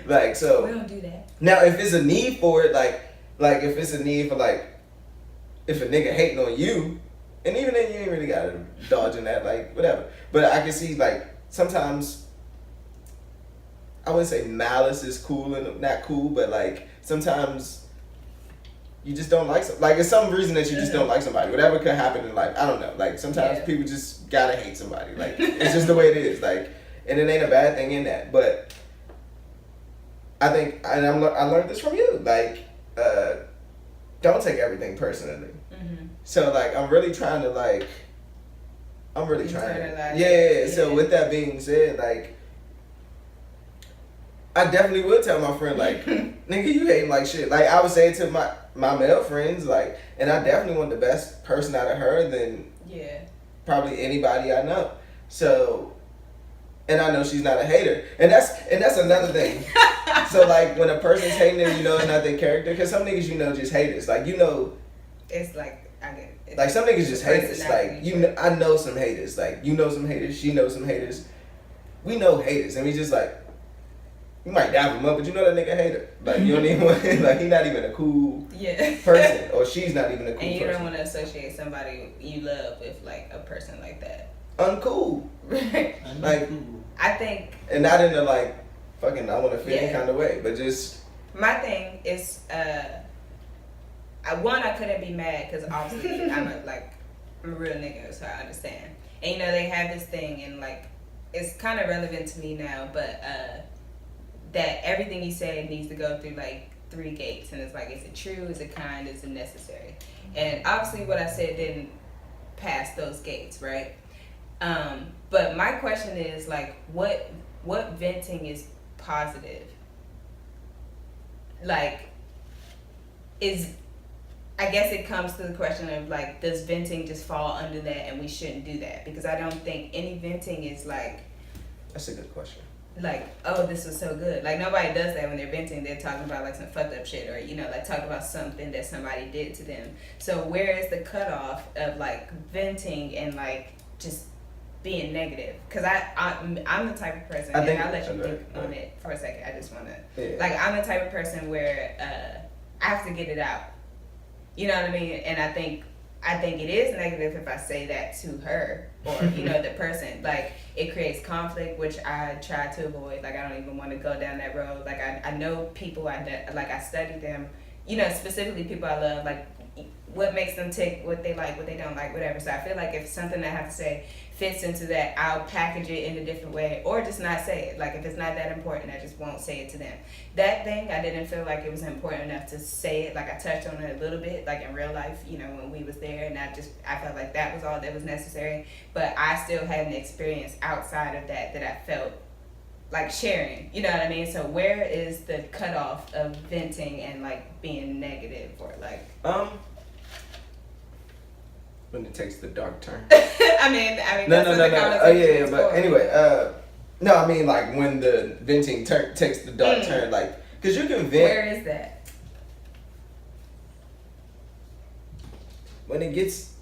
S1: like so.
S2: We don't do that.
S1: Now, if it's a need for it, like if it's a need for like, if a nigga hating on you, and even then you ain't really gotta dodge in that, like, whatever. But I can see, like, sometimes, I wouldn't say malice is cool and not cool, but, like, sometimes you just don't like some, like, it's some reason that you just don't like somebody. Whatever could happen in life, I don't know. Like, sometimes people just gotta hate somebody. Like, it's just the way it is. Like, and it ain't a bad thing in that. But I think, and I learned this from you. Like, don't take everything personally. Mm-hmm. So, like, I'm really trying to, like, yeah. So, with that being said, like, I definitely would tell my friend, like, nigga, you hating like shit. Like, I would say it to my male friends, like, and I definitely want the best person out of her than probably anybody I know. So, and I know she's not a hater. And that's another thing. So, like, when a person's hating them, you know it's not their character. Because some niggas, you know, just haters. Like, you know.
S2: It's like, I get it.
S1: Like, some niggas just haters. Like, you know, I know some haters. Like, you know some haters. She knows some haters. We know haters. And we just, like, you might dap him up, but you know that nigga hater. Like, you don't even want, like, he not even a cool person. Or she's not even a cool person.
S2: And you don't want to associate somebody you love with, like, a person like that.
S1: Uncool. Like,
S2: I think.
S1: And not in the, like, fucking, I want to fit in kind of way, but just.
S2: My thing is, one, I couldn't be mad because obviously I'm a real nigga, so I understand. And, you know, they have this thing, and, like, it's kind of relevant to me now, but, that everything you say needs to go through, like, 3 gates. And it's like, is it true? Is it kind? Is it necessary? And obviously what I said didn't pass those gates, right? But my question is, like, what venting is positive? Like, I guess it comes to the question of, like, does venting just fall under that and we shouldn't do that? Because I don't think any venting is, like...
S1: That's a good question.
S2: Like, oh, this was so good. Like, nobody does that when they're venting. They're talking about, like, some fucked up shit, or, you know, like, talking about something that somebody did to them. So where is the cutoff of, like, venting and, like, just being negative? Because I'm the type of person, and I'll let you think on it for a second. I just want to, like, I'm the type of person where I have to get it out. You know what I mean? And I think it is negative if I say that to her or, you know, the person. Like, it creates conflict, which I try to avoid. Like, I don't even want to go down that road. Like, I know people, I study them, you know, specifically people I love, like, what makes them tick, what they like, what they don't like, whatever. So I feel like if something I have to say fits into that, I'll package it in a different way or just not say it. Like, if it's not that important, I just won't say it to them. That thing, I didn't feel like it was important enough to say it. Like, I touched on it a little bit, like in real life, you know, when we was there, and I felt like that was all that was necessary. But I still had an experience outside of that I felt like sharing, you know what I mean? So where is the cutoff of venting and, like, being negative or, like...
S1: When it takes the dark turn.
S2: I mean.
S1: No. Oh yeah, but anyway, no, I mean, like, when the venting takes the dark turn, like, because you can vent.
S2: Where is that?
S1: When it gets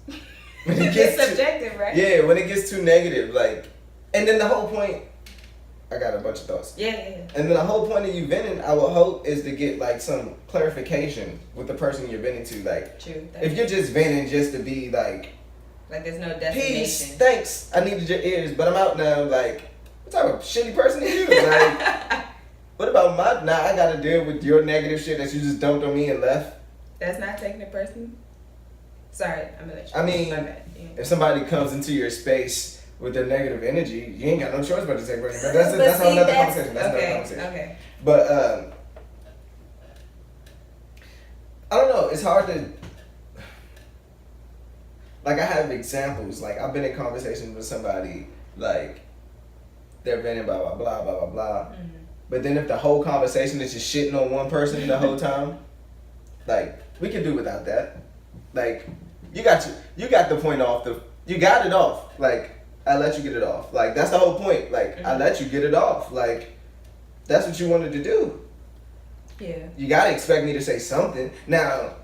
S2: it's subjective, right?
S1: Yeah, when it gets too negative, like, and then the whole point. I got a bunch of thoughts.
S2: Yeah.
S1: And then the whole point of you venting, I would hope, is to get, like, some clarification with the person you're venting to. Like,
S2: true.
S1: If you're just venting just to be like
S2: there's no destination.
S1: Peace, thanks, I needed your ears, but I'm out now. Like, what type of shitty person are you? Like, what about I gotta deal with your negative shit that you just dumped on me and left?
S2: That's not taking it personally. Sorry, I'm gonna let you.
S1: I mean, if somebody comes into your space with their negative energy, you ain't got no choice but to take person. But that's another conversation. That's another conversation.
S2: Okay.
S1: But I don't know. It's hard to. Like, I have examples. Like, I've been in conversations with somebody, like, they're venting blah blah blah blah blah blah. Mm-hmm. But then if the whole conversation is just shitting on one person the whole time, like, we can do without that. Like, you got the point off. You got it off. Like, I let you get it off. Like, that's the whole point. Like, I let you get it off. Like, that's what you wanted to do.
S2: Yeah. You
S1: gotta expect me to say something. Now,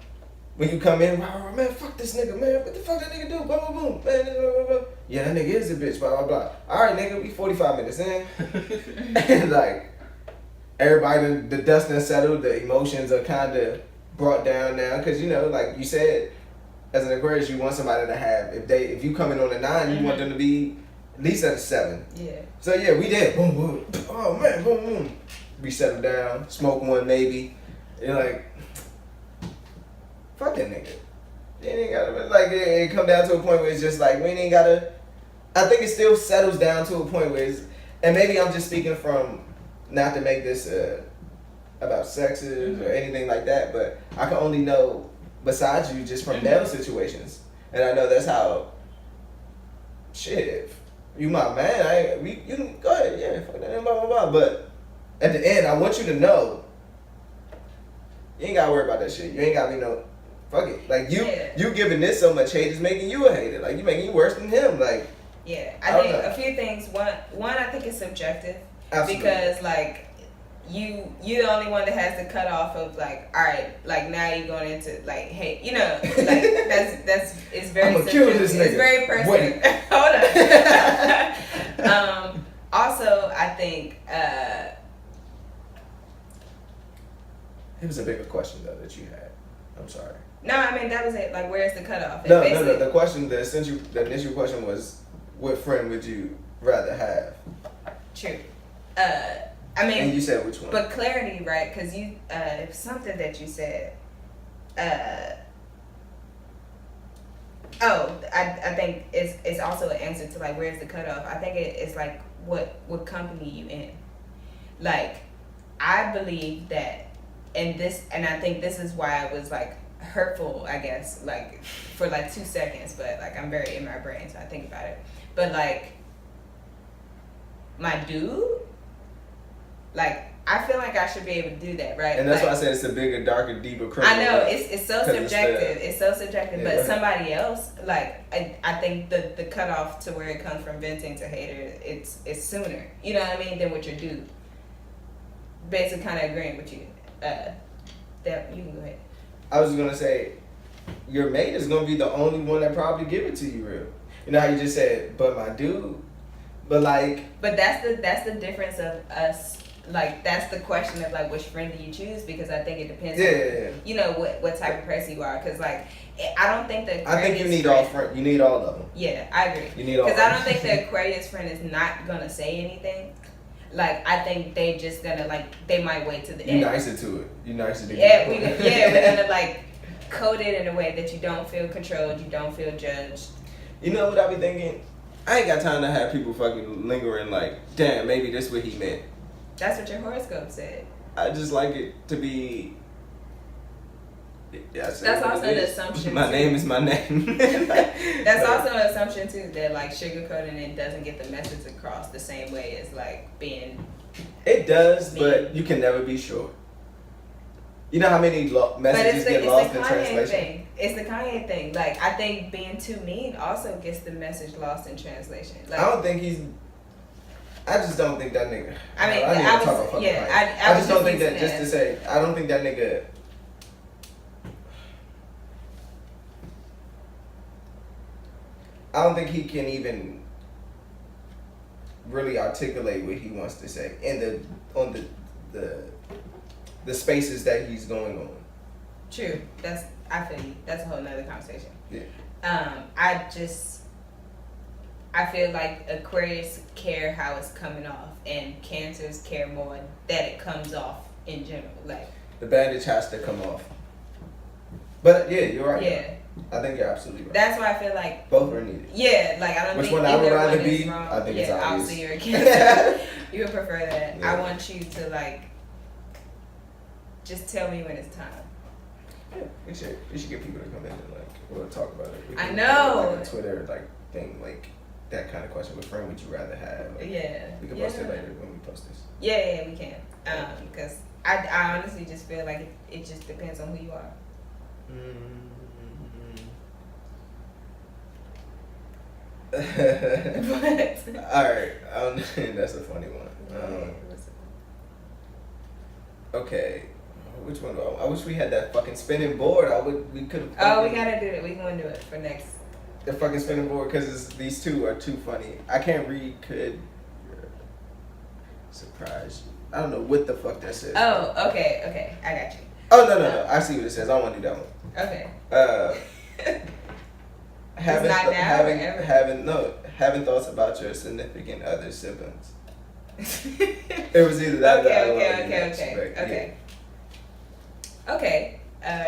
S1: when you come in, man, fuck this nigga, man. What the fuck that nigga do? Boom, boom, boom. Man, blah, blah, blah. Yeah, that nigga is a bitch, blah, blah, blah. All right, nigga, we 45 minutes in. And, like, everybody, the dust done settled. The emotions are kind of brought down now. Because, you know, like you said, as an Aquarius, you want somebody to have, if you come in on a 9, you want them to be at least at a 7.
S2: Yeah.
S1: So yeah, we did. Boom, boom. Oh man, boom, boom. We settle down, smoke one maybe. You're like, fuck that nigga. You ain't gotta, like, it come down to a point where it's just like, we ain't gotta, I think it still settles down to a point where it's, and maybe I'm just speaking from, not to make this about sexes or anything like that, but I can only know, besides you, just from male situations. And I know that's how, shit, if you my man, you can go ahead, yeah, fuck that, blah, blah, blah. But at the end, I want you to know, you ain't gotta worry about that shit. You ain't gotta be no, fuck it. Like, you giving this so much hate is making you a hater. Like, you making you worse than him. Like,
S2: yeah, I think a few things. One, I think it's subjective. Absolutely. Because, like, you the only one that has the cutoff of, like, all right, like, now you're going into, like, hey, you know, like, that's it's very subjective. It's very personal. Hold on. Also, I think
S1: it was a bigger question though that you had. I'm sorry.
S2: No, I mean that was it. Like, where's the cutoff?
S1: No. The question, the initial question was, what friend would you rather have? True.
S2: I mean,
S1: and you said which one?
S2: But clarity, right? Because you, something that you said. I think it's also an answer to, like, where's the cutoff. I think it's like what company you in. Like, I believe that, and I think this is why it was, like, hurtful, I guess, like, for like 2 seconds, but, like, I'm very in my brain, so I think about it. But, like, my dude, like, I feel like I should be able to do that, right?
S1: And that's
S2: like,
S1: why I said it's a bigger, darker, deeper criminal.
S2: I know, it's so subjective. It's so subjective. Yeah, but somebody else, like, I think the cutoff to where it comes from venting to hater, it's sooner. You know what I mean? Than with your dude. Basically, kind of agreeing with you. That you can go ahead.
S1: I was gonna say, your mate is gonna be the only one that probably give it to you real. You know how you just said, but my dude, but like.
S2: But that's the difference of us. Like, that's the question of, like, which friend do you choose? Because I think it depends on, you know, what type of person you are. Because, like, I don't think the Aquarius
S1: I think you need all friends. You need all of them.
S2: Yeah, I agree.
S1: You need all.
S2: Because I don't think the Aquarius friend is not gonna say anything. Like, I think they just gonna, like, they might wait to the end.
S1: You nicer to it. You nicer to
S2: it. We're gonna, like, code it in a way that you don't feel controlled, you don't feel judged.
S1: You know what I be thinking? I ain't got time to have people fucking lingering like, damn, maybe this what he meant.
S2: That's what your horoscope said.
S1: I just like it to be.
S2: That's also an assumption.
S1: My name is my name.
S2: That's also an assumption too, that, like, sugarcoating it doesn't get the message across the same way as, like, being.
S1: It does, but you can never be sure. You know how many messages get lost in translation?
S2: Thing. It's the Kanye thing. Like, I think being too mean also gets the message lost in translation. Like,
S1: I don't think he's. I just don't think that nigga.
S2: I mean,
S1: I just don't think that. Just to say, I don't think that nigga. I don't think he can even really articulate what he wants to say in on the spaces that he's going on.
S2: True. I feel you. That's a whole nother conversation.
S1: Yeah.
S2: I feel like Aquarius care how it's coming off, and Cancers care more that it comes off in general. Like,
S1: the bandage has to come off. But yeah, you're right.
S2: Yeah.
S1: I think you're absolutely right.
S2: That's why I feel like
S1: both are needed.
S2: Yeah, like, I don't
S1: Which
S2: think
S1: one I would rather
S2: one
S1: be?
S2: wrong.
S1: I think it's obvious.
S2: Obviously you're a Cancer. You would prefer that.
S1: Yeah.
S2: I want you to, like, just tell me when it's time.
S1: Yeah, we should get people to come in and, like, we'll talk about it.
S2: I know.
S1: Like a Twitter, like, thing, like, that kind of question. What friend would you rather have? Like,
S2: yeah.
S1: We can post it later when we post this.
S2: Yeah, we can. Because I honestly just feel like it just depends on who you are.
S1: What? Alright, that's a funny one. Okay. Which one? I wish we had that fucking spinning board. We could have.
S2: Oh, we gotta do it. We gonna do it for next.
S1: The fucking spinning board, because these two are too funny. I can't read. Could surprise you. I don't know what the fuck that says.
S2: Oh, okay. I got you.
S1: Oh no! I see what it says. I don't want to do that one.
S2: Okay.
S1: having
S2: not now or ever?
S1: having thoughts about your significant other siblings. It was either that.
S2: Okay. Okay.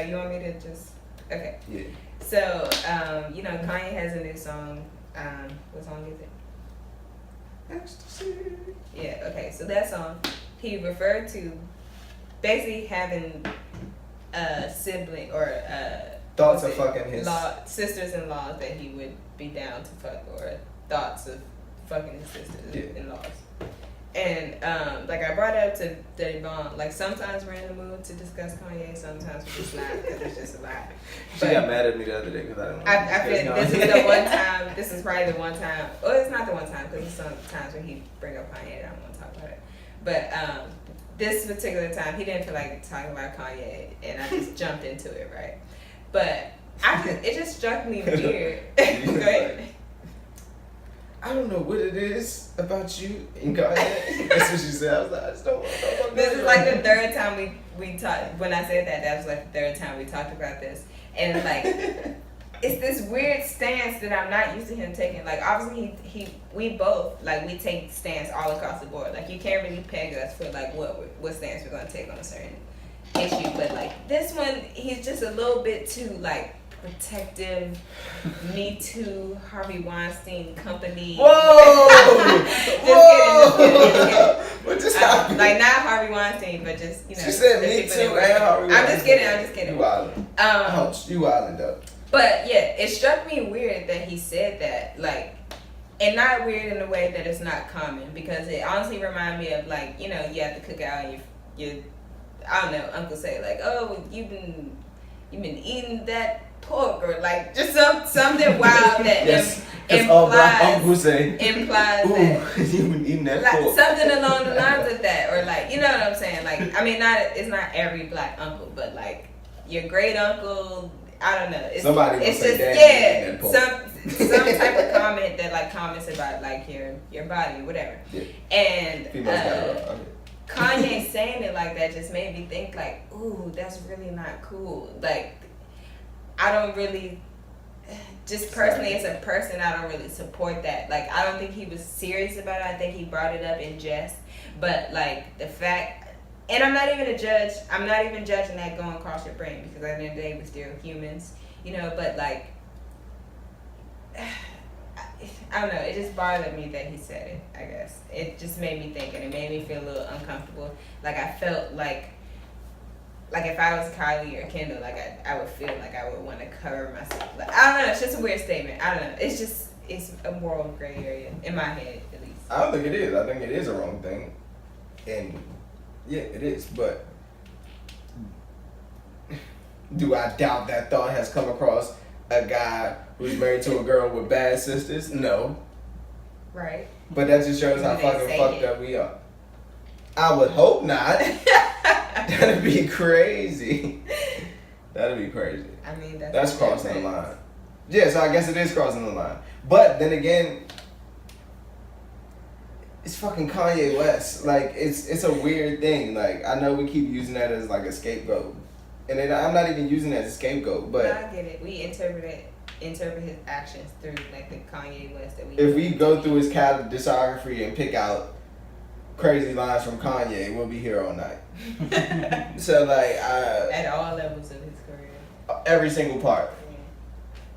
S2: You want me to just? Okay.
S1: Yeah.
S2: So, Kanye has a new song. What song is it?
S1: Ecstasy.
S2: Yeah. Okay. So that song, he referred to basically having a sibling or
S1: thoughts of fucking his
S2: sisters-in-laws that he would be down to fuck, or thoughts of fucking his sisters-in-laws. And I brought it up to Davon. Like, sometimes we're in the mood to discuss Kanye, sometimes we're just not, because it's just a lot.
S1: She got mad at me the other day because I don't know.
S2: I feel this is the one time. This is probably the one time. Well, it's not the one time, because there's some times when he bring up Kanye and I don't want to talk about it. But this particular time, he didn't feel like talking about Kanye, and I just jumped into it, right? But it just struck me weird. Go ahead.
S1: I don't know what it is about you and Kanye. That's what she said. I was like, I just don't want to talk about
S2: this. This is like the third time we talked. When I said that was like the third time we talked about this. And like, it's this weird stance that I'm not used to him taking. Like, obviously we both, like, we take stance all across the board. Like, you can't really peg us for like what stance we're going to take on a certain issue. But like, this one, he's just a little bit too like protective, Me Too, Harvey Weinstein company.
S1: Whoa!
S2: Just kidding.
S1: What just happened?
S2: Like, not Harvey Weinstein, but just,
S1: She said Me Too and Harvey Weinstein.
S2: I'm just kidding.
S1: You wildin'. You wildin' though.
S2: But yeah, it struck me weird that he said that, like, and not weird in a way that it's not common, because it honestly reminded me of, like, you have to cook out and you I don't know, uncle say like, oh, you've been eating that pork, or like just something wild that
S1: yes, all black uncles say
S2: implies
S1: ooh,
S2: that
S1: you've been eating that
S2: like
S1: pork.
S2: something along the lines of that, or like, you know what I'm saying? Like, I mean, it's not every black uncle, but like your great uncle. I don't know.
S1: Somebody
S2: it's
S1: just
S2: some type of comment that like comments about like your body or whatever.
S1: Yeah.
S2: And Kanye saying it like that just made me think like, ooh, that's really not cool. Like, I don't really, just personally as a person, I don't really support that. Like, I don't think he was serious about it. I think he brought it up in jest. But like the fact, and I'm not even a judge. I'm not even judging that going across your brain, because at the end of the day, we're still humans, But like, I don't know. It just bothered me that he said it. I guess it just made me think, and it made me feel a little uncomfortable. Like, I felt like if I was Kylie or Kendall, like I would feel like I would want to cover myself. Like, I don't know. It's just a weird statement. I don't know. It's a moral gray area in my head, at least.
S1: I don't think it is. I think it is a wrong thing, and yeah, it is. But do I doubt that thought has come across a guy who's married to a girl with bad sisters? No.
S2: Right.
S1: But that just shows how fucking fucked up we are. I would hope not. That'd be crazy. That'd be crazy.
S2: I mean,
S1: that's crossing the line. Yeah, so I guess it is crossing the line. But then again, it's fucking Kanye West. Like, it's a weird thing. Like, I know we keep using that as like a scapegoat. And then I'm not even using it as a scapegoat, but
S2: no, I get it. We interpret his actions through like the Kanye West that we.
S1: If we go through his discography and pick out crazy lines from Kanye, we'll be here all night. So like,
S2: at all levels of his career,
S1: every single part.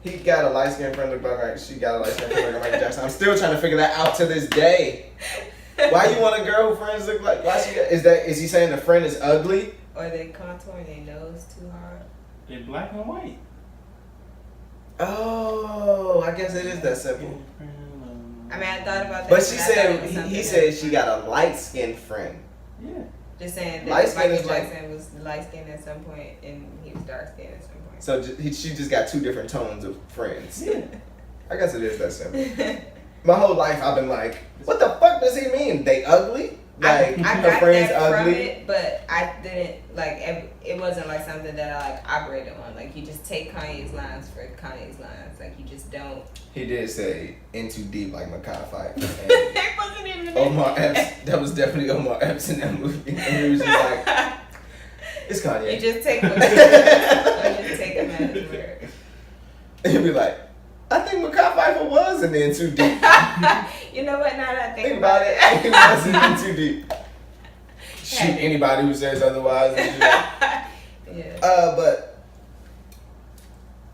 S1: Yeah. He got a light skinned friend look like she got a light skinned friend look like Michael Jackson. I'm still trying to figure that out to this day. Why you want a girl who friends look like? Why she got? Is he saying the friend is ugly?
S2: Or they contouring their nose too hard?
S3: They're black and white.
S1: Oh, I guess it is that simple.
S2: I mean, I thought about that.
S1: But she said he said she got a light skinned friend.
S3: Yeah.
S2: Just saying that Michael Jackson was light skinned at some point and he was dark skinned at some point.
S1: So she just got two different tones of friends.
S3: Yeah.
S1: I guess it is that simple. My whole life I've been like, what the fuck does he mean? They ugly? Like,
S2: I
S1: her
S2: got
S1: friends
S2: that
S1: ugly?
S2: from it, but I didn't, like, it wasn't like something that I like operated on. Like, you just take Kanye's lines for Kanye's lines. Like, you just don't.
S1: He did say in too deep like Makai fight.
S2: It wasn't even
S1: Omar Epps. That was definitely Omar Epps in that movie. And he was just like, it's Kanye.
S2: You just take him at his word.
S1: And he'd be like, I wasn't in too deep.
S2: You know what? Now that I think
S1: about it, it wasn't in too deep. Shoot anybody who says otherwise.
S2: Yeah.
S1: But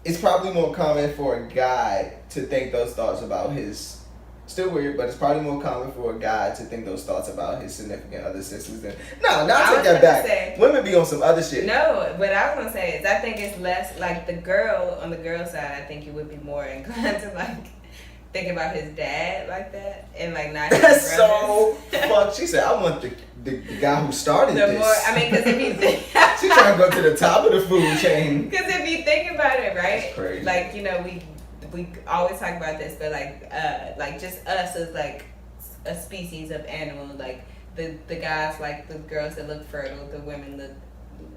S1: it's probably more common for a guy to think those thoughts about his. Still weird, but it's probably more common for a guy to think those thoughts about his significant other sisters than. No, I take that back. Women be on some other shit.
S2: No, what I was gonna say is I think it's less like the girl on the girl side. I think you would be more inclined to like think about his dad like that and like not.
S1: That's so fuck. She said, "I want the guy who started
S2: the
S1: this."
S2: More, I mean, because if you think
S1: she's trying to go to the top of the food chain.
S2: Because if you think about it, right?
S1: That's crazy.
S2: Like, you know, we always talk about this, but like just us as like a species of animal, like the guys like the girls that look fertile, the women look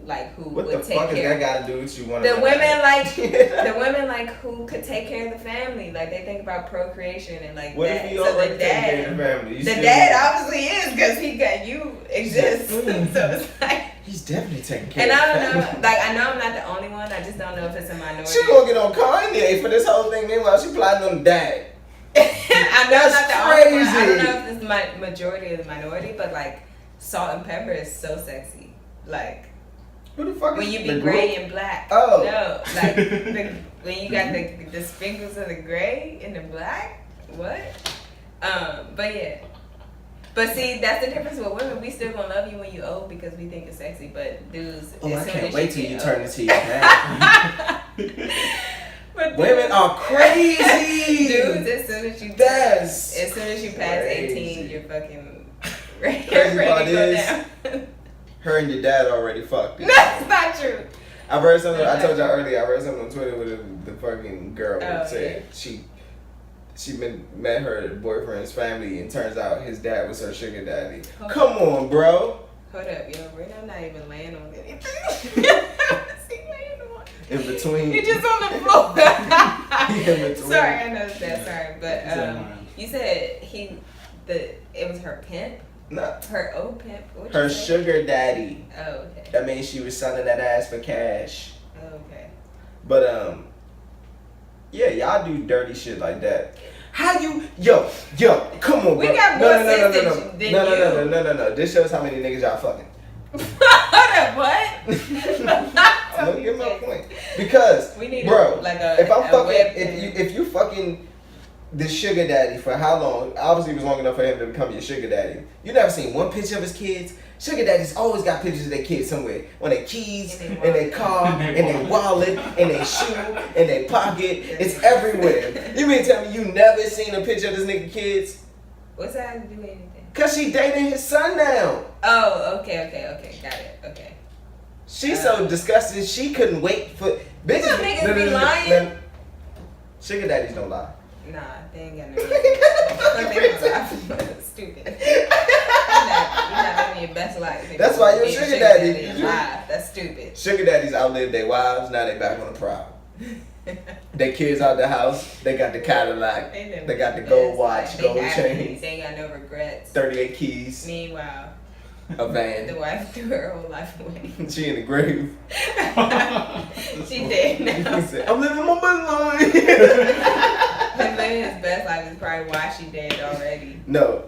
S2: like who
S1: what
S2: would
S1: the
S2: take
S1: fuck
S2: care.
S1: Is that got to do with you?
S2: The women like the women like who could take care of the family, like they think about procreation and like
S1: what
S2: that.
S1: If he
S2: so
S1: already
S2: the dad,
S1: take care of the family?
S2: The dad obviously is because he got you exist. So it's like.
S1: He's definitely taking care
S2: And
S1: of
S2: I don't
S1: family.
S2: know, like I know I'm not the only one. I just don't know if it's a minority.
S1: She gonna get on Kanye for this whole thing. Meanwhile, she plotting on the dad.
S2: I know
S1: That's
S2: I'm not the
S1: crazy.
S2: only one. I don't know if it's my majority or the minority, but like salt and pepper is so sexy. Like
S1: who the fuck
S2: when
S1: is
S2: you
S1: the
S2: be gray
S1: group?
S2: and black.
S1: Oh
S2: No, like when you got the sprinkles of the gray and the black. What? But yeah. But see, that's the difference with women. We still gonna love you when you old because we think it's sexy. But dudes,
S1: Oh,
S2: as
S1: I
S2: soon
S1: can't
S2: as
S1: wait till you
S2: get
S1: turn
S2: old-
S1: into your dad.
S2: But
S1: Women are crazy.
S2: Dudes, as soon as you
S1: That's
S2: as soon as you pass
S1: crazy.
S2: 18, you're fucking ready
S1: Crazy
S2: to
S1: part
S2: go
S1: is-
S2: down.
S1: Her and your dad already fucked.
S2: That's not true.
S1: I've read something. I told y'all earlier. I read something on Twitter where the fucking girl
S2: Oh,
S1: said she met her boyfriend's family and turns out his dad was her sugar daddy. Come on, bro.
S2: Hold up, yo, Reno not even laying on anything. He laying on.
S1: In between.
S2: He just on the floor.
S1: In between.
S2: Sorry, I know that. Sorry, but you said it was her pimp.
S1: Nah,
S2: Her old pimp. What'd
S1: her
S2: you say?
S1: sugar daddy.
S2: Oh, okay.
S1: That means she was selling that ass for cash.
S2: Oh, okay.
S1: But yeah, y'all do dirty shit like that. How you yo, come on, bro.
S2: We got more sense than you.
S1: No. This shows how many niggas y'all fucking.
S2: Hold up, what?
S1: I'm gonna get my point. Because
S2: We need
S1: bro,
S2: like a
S1: if I'm
S2: a
S1: fucking
S2: web
S1: if you fucking this sugar daddy for how long? Obviously it was long enough for him to become your sugar daddy. You never seen one picture of his kids? Sugar daddies always got pictures of their kids somewhere. On their keys, in their car, in their wallet, in their shoe, in their pocket. It's everywhere. You mean tell me you never seen a picture of this nigga kids?
S2: What's that have to do with anything?
S1: Cause she dating his son now.
S2: Oh, okay. Got it. Okay.
S1: She's so disgusted she couldn't wait for bitches.
S2: Some niggas be lying.
S1: Sugar daddies don't lie.
S2: Nah, they ain't got no reason. Stupid. You're not living your best life.
S1: That's why you're a sugar daddy.
S2: and lie. That's stupid.
S1: Sugar daddies outlived their wives, now they back on the prowl. Their kids out the house, they got the Cadillac, they got the gold watch, gold chain,
S2: They ain't got no regrets.
S1: 38 keys,
S2: Meanwhile,
S1: a van.
S2: the wife threw her whole life away.
S1: She in the grave.
S2: She dead now.
S1: He said, I'm living my best life.
S2: Him living his best life is probably why she dead already.
S1: No,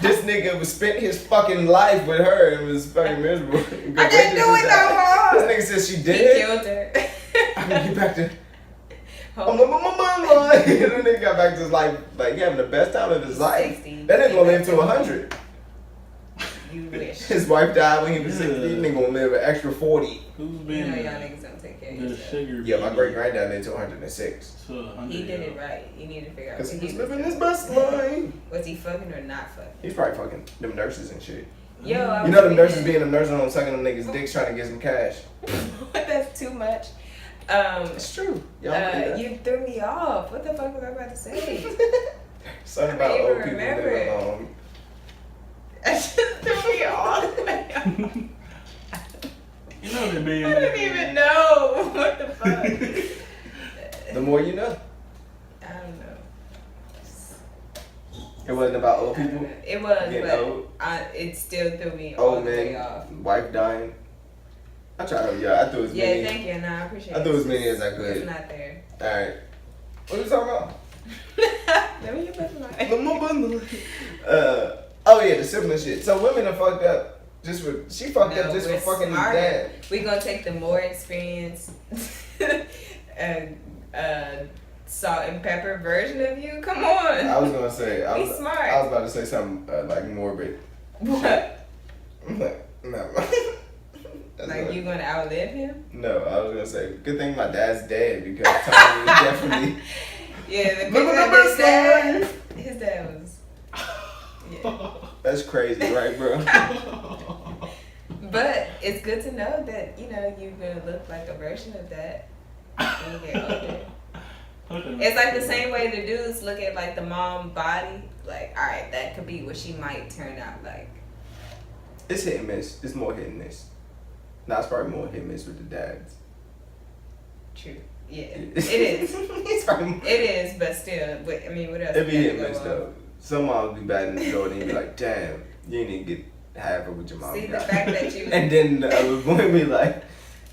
S1: this nigga was spent his fucking life with her and was fucking miserable.
S2: I didn't do it no more.
S1: This nigga said she
S2: He
S1: did.
S2: killed her.
S1: I mean, get back to. I'm living my best life. And then nigga got back to his life, like having the best time of his life.
S2: 60.
S1: That nigga gonna live to 100.
S2: You wish.
S1: His wife died when he was 60. Nigga gonna live an extra 40.
S3: Who's
S2: You
S3: been
S2: know y'all niggas don't take care of
S3: the
S2: yourself.
S3: sugar?
S1: Yeah, my great granddad lived to 106.
S3: To 100,
S2: He did it right. You need to figure out
S1: Cause
S2: what
S1: he was
S2: he
S1: living his best life.
S2: Was he fucking or not fucking?
S1: He's probably fucking them nurses and shit.
S2: Yo, I
S1: You
S2: was
S1: know them nurses
S2: reading-
S1: being them nurses on sucking them niggas' dicks trying to get some cash.
S2: That's too much.
S1: It's true. Y'all believe that?
S2: You threw me off. What the fuck was I about to say?
S1: Something
S2: I
S1: about
S2: don't
S1: old
S2: even
S1: people
S2: remember
S1: living
S2: it.
S1: long.
S2: I just threw me off.
S3: You know the man.
S2: I didn't even know. What the fuck?
S1: The more you know.
S2: I don't know.
S1: It wasn't about old people.
S2: It was,
S1: Getting
S2: but
S1: old.
S2: it still threw me all
S1: Old
S2: the way
S1: men,
S2: off.
S1: wife dying. I tried to, I threw as
S2: Yeah,
S1: many.
S2: thank you. Nah, I appreciate it.
S1: I threw as many as I
S2: It's
S1: could.
S2: not there.
S1: Alright. What are we talking about?
S2: Let me get back to
S1: oh yeah, the sibling shit. So women are fucked up just for she fucked up just for fucking his dad.
S2: We gonna take the more experienced and salt and pepper version of you. Come on.
S1: I was gonna say
S2: smart.
S1: I was about to say something like morbid.
S2: What?
S1: No.
S2: Like you gonna outlive him?
S1: No, I was gonna say good thing my dad's dead because Tommy is definitely.
S2: Yeah, the his dad was. Yeah.
S1: That's crazy, right, bro?
S2: But it's good to know that you're gonna look like a version of that when you get older. It's like the same way the dudes look at like the mom body. Like, all right, that could be what she might turn out like.
S1: It's hit and miss. It's more hit and miss. Nah, it's probably more hit and miss with the dads.
S2: True. Yeah, it is. It is, but still. But, I mean, what else?
S1: It'd be hit and miss though. Some moms be bad in the door and they be like, damn, you didn't even get half of what your mom
S2: See,
S1: got.
S2: the fact that you.
S1: And then the other boy be like,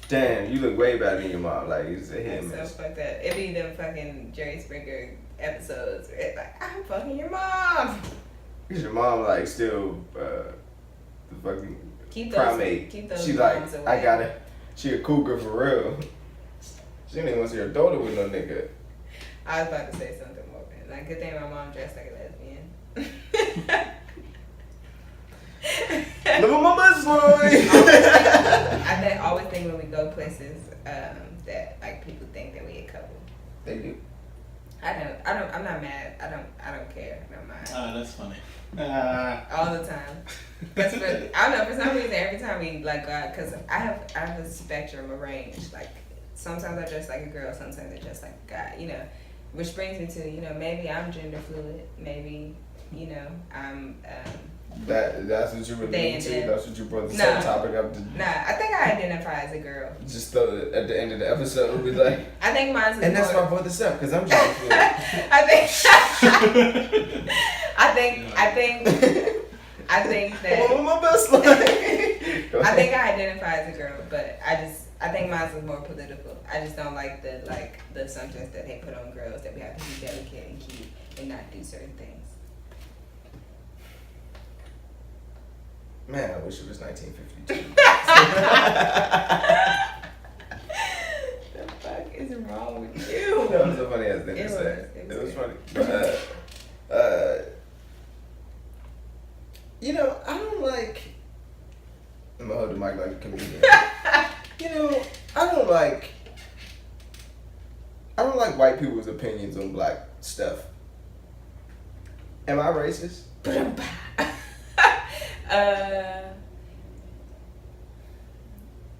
S1: damn, you look way better than your mom. Like, it's a hit and miss.
S2: So fucked up. It be them fucking Jerry Springer episodes where it's like, I'm fucking your mom.
S1: Because your mom, like, still, the fucking
S2: Keep
S1: primate.
S2: those
S1: She
S2: moms
S1: like,
S2: away.
S1: she a cougar for real. She didn't even want to see her daughter with no nigga.
S2: I was about to say something more, man. Like, good thing my mom dressed like a lesbian.
S1: Live on my best life.
S2: I always think when we go places that like people think that we a couple.
S1: They do.
S2: I'm not mad. I don't care. I don't mind.
S3: That's funny.
S2: All the time. Cause I don't know, for some reason every time we like go out, cause I have a spectrum, a range. Like sometimes I dress like a girl, sometimes I dress like a guy. Which brings me to maybe I'm gender fluid. Maybe I'm.
S1: That's what you were leading to. That's what you brought the subtopic up to.
S2: Nah, I think I identify as a girl.
S1: Just at the end of the episode, we'll be like.
S2: I think mine's.
S1: And that's why I brought this up because I'm gender fluid.
S2: I think that.
S1: I'm my best life.
S2: I think I identify as a girl, but I think mine's is more political. I just don't like the assumptions that they put on girls that we have to be delicate and cute and not do certain things.
S1: Man, I wish it was 1952.
S2: The fuck is wrong with you?
S1: That was a funny ass thing to say. It was funny. But, I don't like. I'm gonna hold the mic like a comedian. I don't like white people's opinions on black stuff. Am I racist?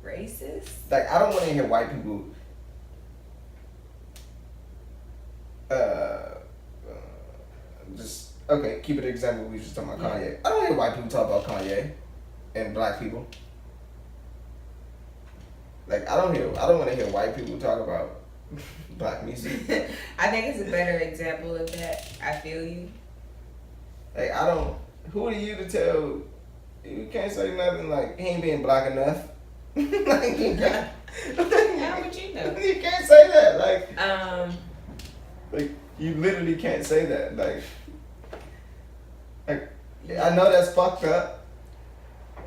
S2: Racist?
S1: Like, I don't want to hear white people keep it an example. We just talking about Kanye. I don't hear white people talk about Kanye and black people. Like, I don't want to hear white people talk about black music.
S2: I think it's a better example of that. I feel you.
S1: Like, who are you to tell? You can't say nothing like he ain't being black enough. Like,
S2: how would you know?
S1: You can't say that. Like you literally can't say that. Like I know that's fucked up.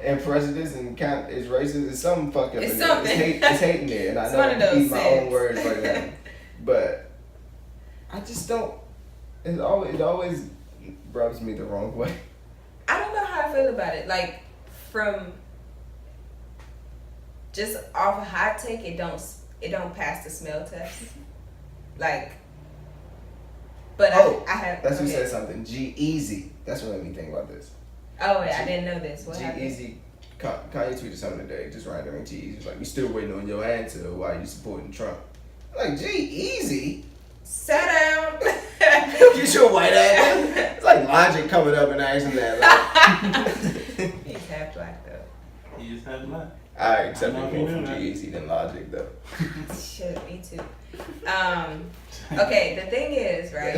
S1: And prejudice and count is racist. It's something fucked up.
S2: It's something.
S1: It's hating there, and I know I eat my own words right now. But I just don't. It always rubs me the wrong way.
S2: I don't know how I feel about it. Like, from just off a hot take, it don't pass the smell test. Like, but I have.
S1: That's who said something. G-Eazy. That's what made me think about this.
S2: Oh wait, I didn't know this. What happened?
S1: G-Eazy. Kanye tweeted something today, just random. And G-Eazy was like, "We still waiting on your answer. Why you supporting Trump?" I'm like, G-Eazy.
S2: Sit down.
S1: Get your white ass. It's like Logic coming up and asking that. Like.
S2: He's half black though.
S3: He is half black.
S1: I accept it more from G-Eazy than Logic though.
S2: Shit, me too. Okay, the thing is, right?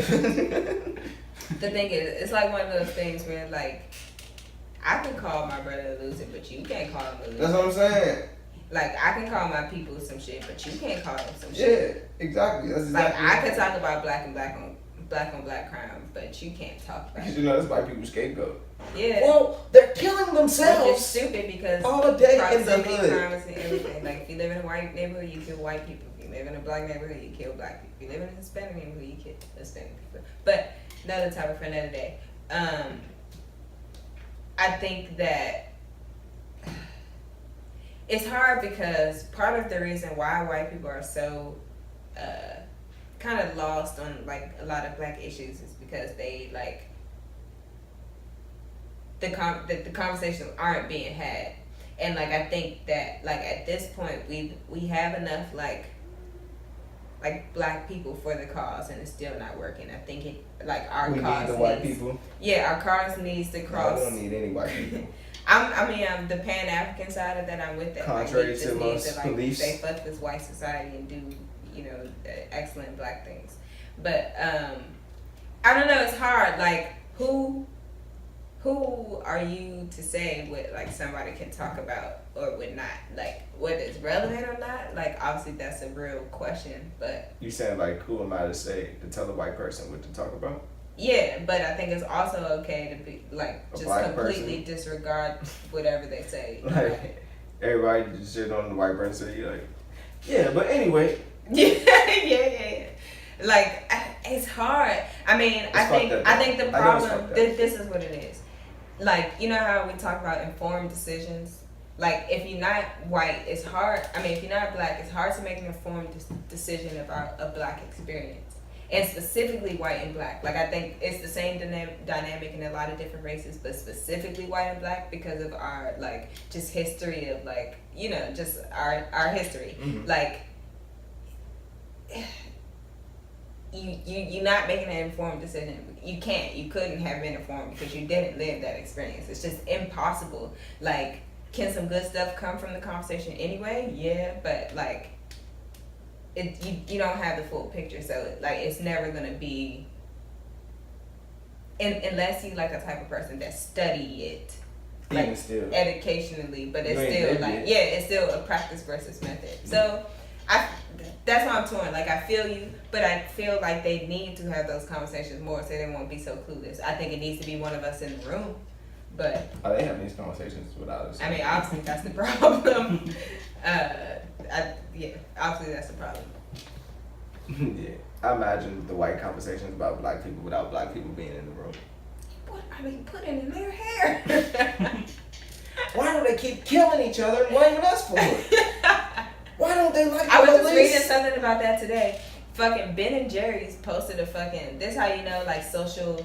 S2: The thing is, it's like one of those things where, like, I can call my brother a loser, but you can't call him a loser.
S1: That's what I'm saying.
S2: Like, I can call my people some shit, but you can't call them some shit.
S1: Yeah, exactly. That's exactly.
S2: Like, I could talk about black and black on black on black crime, but you can't talk about it.
S1: You know, that's white people's scapegoat.
S2: Yeah.
S1: Well, they're killing themselves.
S2: It's stupid because
S1: all day in the
S2: proximity
S1: hood.
S2: crimes and everything. Like, if you live in a white neighborhood, you kill white people. If you live in a black neighborhood, you kill black people. If you live in a Hispanic neighborhood, you kill Hispanic people. But another topic for another day. I think that it's hard because part of the reason why white people are so kind of lost on like a lot of black issues is because they like the conversations aren't being had, and like I think that like at this point we have enough like black people for the cause, and it's still not working. I think it like our
S1: we
S2: cause
S1: need the white people.
S2: Yeah, our cause needs to cross.
S1: No, we don't need any white people.
S2: I'm the Pan-African side of that. I'm with that.
S1: Contrary
S2: like,
S1: to most beliefs,
S2: say fuck this white society and do excellent black things. But I don't know. It's hard. Like who are you to say what like somebody can talk about or would not, like whether it's relevant or not? Like obviously that's a real question. But
S1: you saying like who am I to tell a white person what to talk about?
S2: Yeah, but I think it's also okay to be like
S1: A
S2: just
S1: black
S2: completely
S1: person.
S2: disregard whatever they say.
S1: Like everybody just shit on the white person. You like, yeah, but anyway.
S2: yeah. Like it's hard. I mean, I think the problem. This is what it is. Like you know how we talk about informed decisions. Like if you're not white, it's hard. I mean, if you're not black, it's hard to make an informed decision about a black experience. And specifically white and black. Like I think it's the same dynamic in a lot of different races, but specifically white and black because of our like just history of like just our history.
S1: Mm-hmm.
S2: Like you're not making an informed decision. You couldn't have been informed because you didn't live that experience. It's just impossible. Like can some good stuff come from the conversation anyway? Yeah, but like you don't have the full picture, so like it's never gonna be, unless you like a type of person that study it, like
S1: still
S2: educationally, but it's still like it's still a practice versus method. So that's why I'm torn. Like I feel you, but I feel like they need to have those conversations more so they won't be so clueless. I think it needs to be one of us in the room, but
S1: are they having these conversations without us?
S2: I mean, obviously that's the problem. Obviously that's the problem.
S1: Yeah, I imagine the white conversations about black people without black people being in the room.
S2: What are they putting in their hair?
S1: Why do they keep killing each other and blaming us for it? Why don't they like
S2: I was
S1: police?
S2: just reading something about that today. Fucking Ben and Jerry's posted a fucking. This how you know like social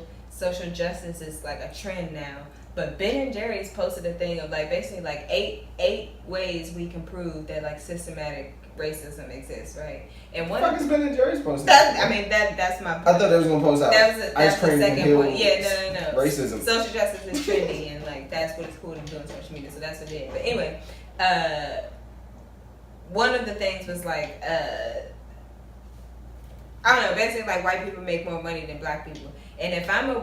S2: justice is like a trend now. But Ben and Jerry's posted a thing of like basically like eight ways we can prove that like systematic racism exists, right? And one.
S1: What the fuck is Ben and Jerry's posted?
S2: That's my point.
S1: I thought they was gonna post out
S2: that's
S1: ice cream
S2: the second point. Yeah, no.
S1: Racism.
S2: Social justice is trendy and like that's what it's cool to do on social media. So that's what it is. But anyway, one of the things was like I don't know, basically like white people make more money than black people. And if I'm a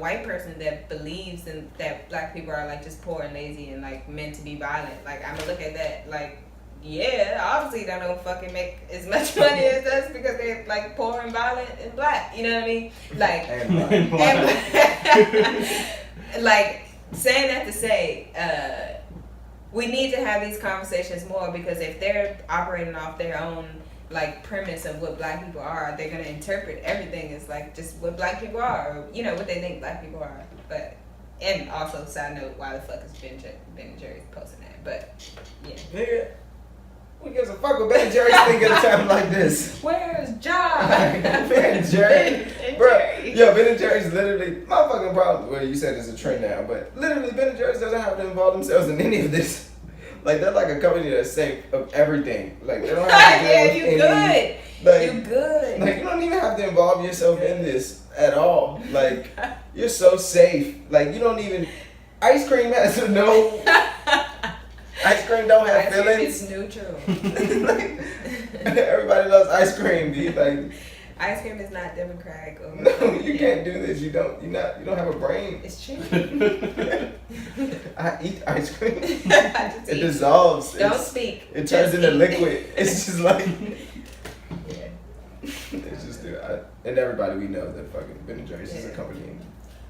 S2: white person that believes in that black people are like just poor and lazy and like meant to be violent, like I'm gonna look at that like, yeah, obviously they don't fucking make as much money as us because they're like poor and violent and black. You know what I mean? Like, and like saying that to say, we need to have these conversations more because if they're operating off their own like premise of what black people are, they're gonna interpret everything as like just what black people are, or what they think black people are. But and also side note, why the fuck is Ben and Jerry's posting that? But yeah.
S1: Nigga, who gives a fuck what Ben and Jerry's think at a time like this?
S2: Where's John?
S1: Ben and Jerry, bro.
S2: Jerry.
S1: Yo, Ben and Jerry's literally my fucking problem. Well, you said it's a trend now, but literally Ben and Jerry's doesn't have to involve themselves in any of this. Like they're like a company that's safe of everything. Like they don't have to deal with
S2: you
S1: any,
S2: good.
S1: Like,
S2: You good.
S1: Like you don't even have to involve yourself in this at all. Like you're so safe. Like you don't even. Ice cream has no. Ice cream don't have
S2: ice
S1: feelings.
S2: It's neutral.
S1: Like, everybody loves ice cream, dude. Like
S2: ice cream is not democratic. Or
S1: no, you can't do this. You don't have a brain.
S2: It's true.
S1: I eat ice cream.
S2: It
S1: It dissolves.
S2: Don't speak.
S1: It turns
S2: Just
S1: into
S2: eat.
S1: liquid. It's just like.
S2: Yeah.
S1: It's just dude. And everybody we know that fucking Ben & Jerry's is a company.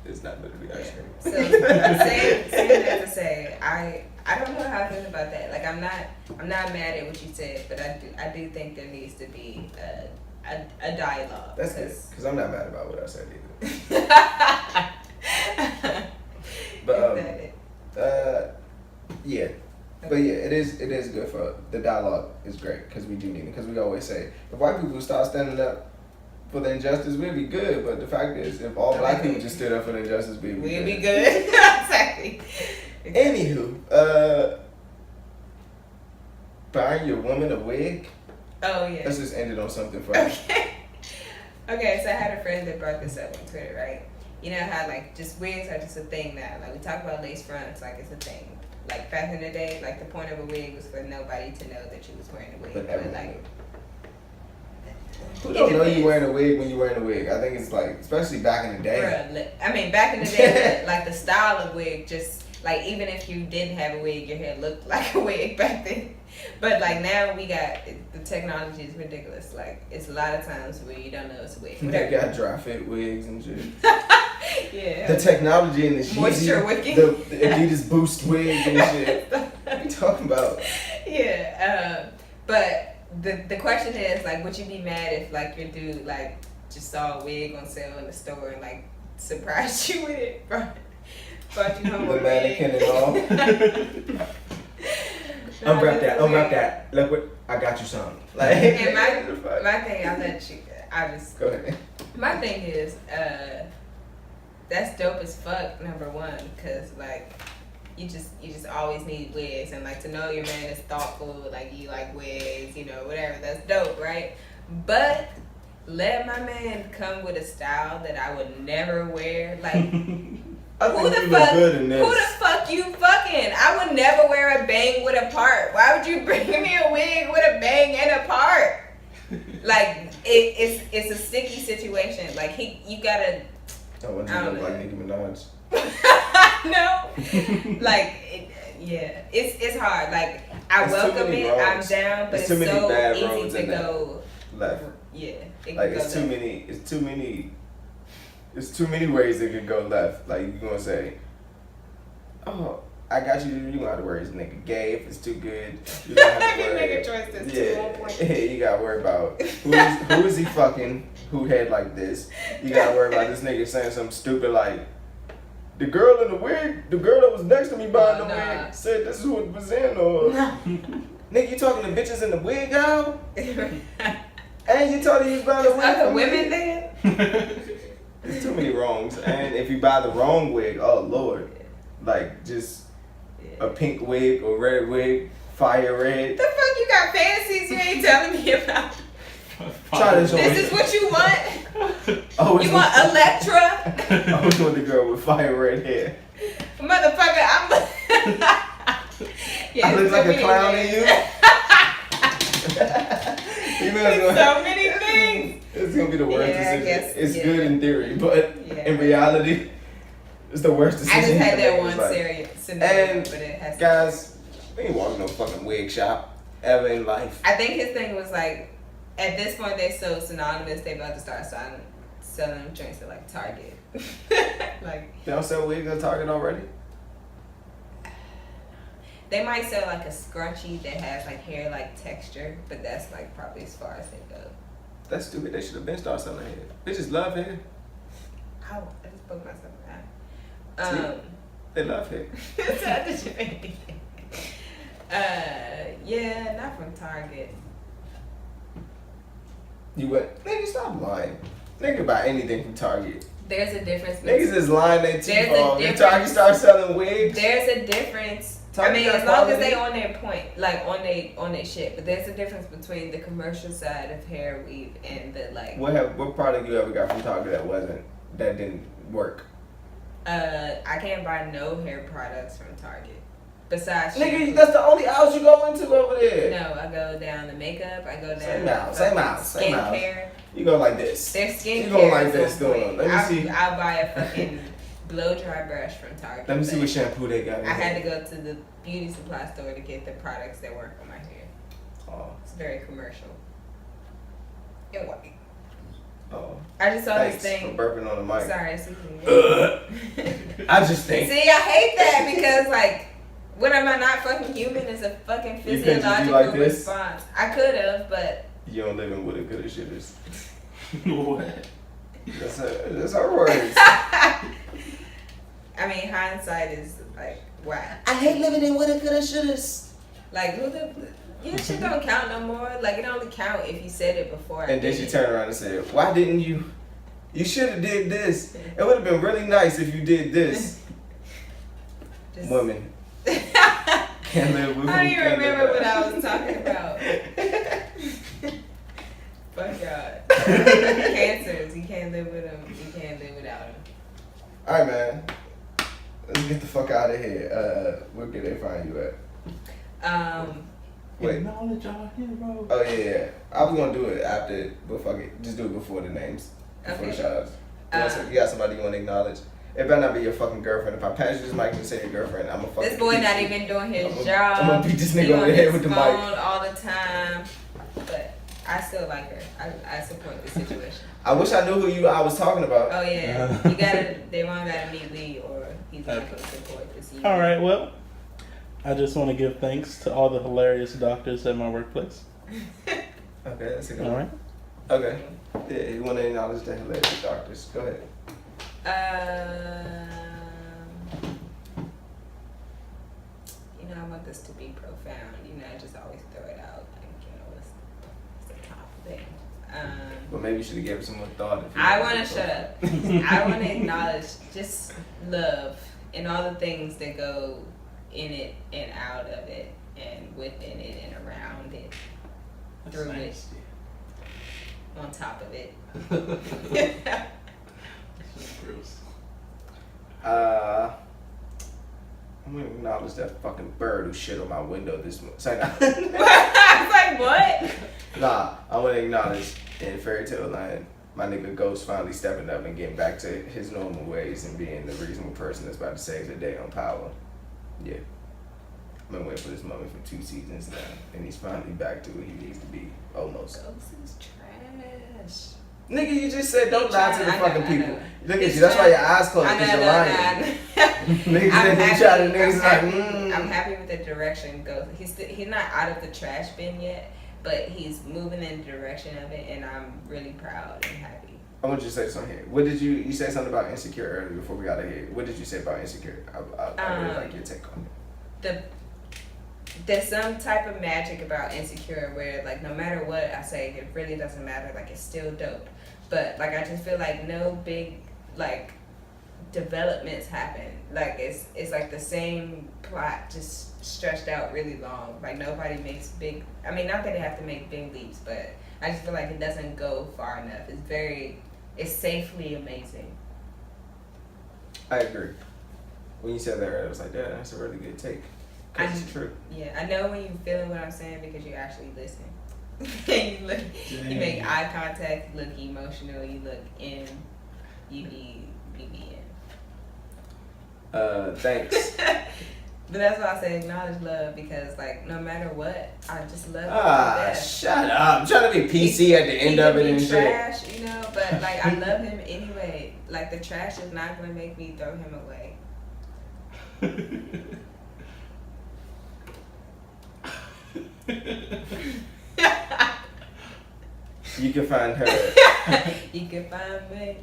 S1: It's not literally ice cream.
S2: So saying that to say, I don't know how I feel about that. Like I'm not mad at what you said, but I do think there needs to be a dialogue.
S1: That's good, because I'm not mad about what I said either. But yeah. But yeah, it is good for the dialogue is great because we do need it, because we always say if white people start standing up for the injustice, we'd be good. But the fact is, if all black people just stood up for the injustice, we'd be good.
S2: Exactly.
S1: Anywho, buying your woman a wig.
S2: Oh yeah.
S1: Let's just end it on something funny.
S2: Okay, so I had a friend that brought this up on Twitter, right? You know how like just wigs are just a thing now. Like we talk about lace fronts, like it's a thing. Like back in the day, like the point of a wig was for nobody to know that you was wearing a wig.
S1: But everyone
S2: like,
S1: who don't know you wearing a wig when you wearing a wig? I think it's like, especially back in the day.
S2: Bruh, I mean, back in the day, like the style of wig, just like even if you didn't have a wig, your hair looked like a wig back then. But like now we got the technology is ridiculous. Like it's a lot of times where you don't know it's a wig.
S1: They got dry fit wigs and shit.
S2: Yeah.
S1: The technology in the
S2: moisture wicking.
S1: The Adidas Boost wig and shit. What are you talking about?
S2: Yeah. But the question is like, would you be mad if like your dude like just saw a wig on sale in the store and like surprised you with it, brought you home
S1: the mannequin and all. Unwrap that. Look what I got you some. Like,
S2: and my thing, I just
S1: go ahead.
S2: My thing is, that's dope as fuck. Number one, because like you just always need wigs, and like to know your man is thoughtful, like you like wigs, you know, whatever. That's dope, right? But let my man come with a style that I would never wear, like. Who the fuck you fucking? I would never wear a bang with a part. Why would you bring me a wig with a bang and a part? Like it's a sticky situation. Like you gotta.
S1: I want you to look like Nicki Minaj.
S2: No, like it's hard. Like I welcome it. I'm down, but it's so easy to go
S1: left.
S2: Yeah,
S1: it's too many ways it could go left. Like you're gonna say, "Oh, I got you. You gonna have to worry this nigga gay if it's too good." You gonna have to worry.
S2: Make a choice that's too on point.
S1: You gotta worry about who is he fucking? Who head like this? You gotta worry about this nigga saying something stupid like, "The girl in the wig, the girl that was next to me buying the wig said this is what was in." Or nigga, you talking to bitches in the wig aisle? And you told him you was buying the wig.
S2: Other women then?
S1: There's too many wrongs, and if you buy the wrong wig, oh lord, like just a pink wig or red wig, fire red.
S2: The fuck you got fantasies you ain't telling me about? This is what you want?
S1: Oh,
S2: you want Electra?
S1: I was with the girl with fire red hair.
S2: Motherfucker,
S1: I look like a clown to you.
S2: So many things.
S1: It's gonna be the worst decision. It's good in theory, but in reality, it's the worst decision.
S2: I just had that one serious scenario,
S1: and
S2: but it has
S1: guys, we ain't walking no fucking wig shop ever in life.
S2: I think his thing was like, at this point they're so synonymous, they about to start selling drinks at like Target. Like
S1: they don't sell wigs at Target already.
S2: They might sell like a scrunchie that has like hair like texture, but that's like probably as far as they go. That's
S1: stupid. They should have been started selling hair. Bitches love hair.
S2: Oh, I just broke myself out.
S1: They love hair.
S2: Yeah, not from Target.
S1: You what? Nigga, stop lying. Nigga buy anything from Target.
S2: There's a difference.
S1: Niggas is lying their teeth off. If Target starts selling wigs.
S2: There's a difference.
S1: Target,
S2: I mean, as long as they on their point, like on their shit. But there's a difference between the commercial side of hair weave and the like.
S1: What product you ever got from Target that didn't work?
S2: I can't buy no hair products from Target. Besides
S1: nigga,
S2: shampoo.
S1: That's the only aisle you go into over there.
S2: No, I go down the makeup. I go down
S1: same aisle.
S2: Skincare.
S1: You go like this.
S2: Their skincare.
S1: You go like this. Let me see.
S2: I'll buy a fucking blow dry brush from Target.
S1: Let me see what shampoo they got.
S2: I had to go to the beauty supply store to get the products that work for my hair.
S1: Oh.
S2: It's very commercial. And white.
S1: Oh.
S2: I just saw
S1: Thanks
S2: this thing.
S1: for burping on the mic.
S2: Sorry, excuse me.
S1: I just think.
S2: See, I hate that because, like, when am I not fucking human? It's a fucking
S1: You couldn't just do
S2: physiological
S1: like this?
S2: response. I could have, but.
S1: You don't live in with a good as shit is.
S3: What?
S1: That's our words.
S2: I mean, hindsight is like, wow.
S1: I hate living in with a good as shit is.
S2: Like, who the. Your shit don't count no more. Like, it only count if you said it before.
S1: And then she turned around and said, "Why didn't you? You should have did this. It would have been really nice if you did this."
S2: Just...
S1: Women can't live with.
S2: I don't even remember what I was talking about. Fuck God. Cancers. You can't live with them. You can't live without them.
S1: All right, man. Let's get the fuck out of here. Where can they find you at? Wait.
S3: Acknowledge our hero.
S1: Oh yeah. I was gonna do it after, but fuck it. Just do it before the names. Before the shout outs. You got somebody you want to acknowledge? It better not be your fucking girlfriend. If I pass you this mic and say your girlfriend, I'm gonna fucking.
S2: This boy not even doing his job.
S1: I'm gonna beat this nigga over the head with the mic
S2: all the time. But I still like her. I support the situation.
S1: I wish I knew who I was talking about.
S2: Oh yeah, Davon gotta meet Lee, or he's not gonna support this.
S4: All right, well, I just want to give thanks to all the hilarious doctors at my workplace.
S1: Okay, that's a good
S4: All
S1: one.
S4: right.
S1: Okay. Yeah, you want to acknowledge the hilarious doctors? Go ahead.
S2: You know, I want this to be profound. You know, I just always throw it out. Like, you know, it's the top thing.
S1: But maybe you should have given some more thought.
S2: I want to shut up. I want to acknowledge just love and all the things that go in it and out of it and within it and around it, through it, on top of it.
S3: Gross.
S1: I'm gonna acknowledge that fucking bird who shit on my window this month. Say nah.
S2: I was like, what?
S1: Nah, I want to acknowledge in Fairy Tale Land, my nigga Ghost finally stepping up and getting back to his normal ways and being the reasonable person that's about to save the day on Power. Yeah. I've been waiting for this moment for 2 seasons now, and he's finally back to where he needs to be, almost.
S2: Ghost is trash.
S1: Nigga, you just said don't lie to the fucking people. Look at
S2: It's
S1: you, that's why your eyes closed,
S2: I
S1: because
S2: know,
S1: you're lying. Niggas said they try to niggas like,
S2: I'm happy with the direction Ghost. He's not out of the trash bin yet, but he's moving in the direction of it, and I'm really proud and happy.
S1: I want you to say something here. What did you said something about Insecure earlier before we got here. What did you say about Insecure? I really like your take on it.
S2: There's some type of magic about Insecure where, like, no matter what I say, it really doesn't matter. Like, it's still dope. But, like, I just feel like no big, like, developments happen. Like, it's like the same plot just stretched out really long. Like, nobody makes big, I mean, not that they have to make big leaps, but I just feel like it doesn't go far enough. It's safely amazing.
S1: I agree. When you said that earlier, I was like, yeah, that's a really good take. Because it's true.
S2: Yeah, I know when you're feeling what I'm saying because you actually listen. You make eye contact, you look emotional, you look in, you be in.
S1: Thanks.
S2: But that's why I say acknowledge love, because like no matter what, I just love him.
S1: Shut up. I'm trying to be PC at the end of it and shit.
S2: Trash, you know, but like I love him anyway. Like the trash is not gonna make me throw him away.
S1: You can find her.
S2: You can find me.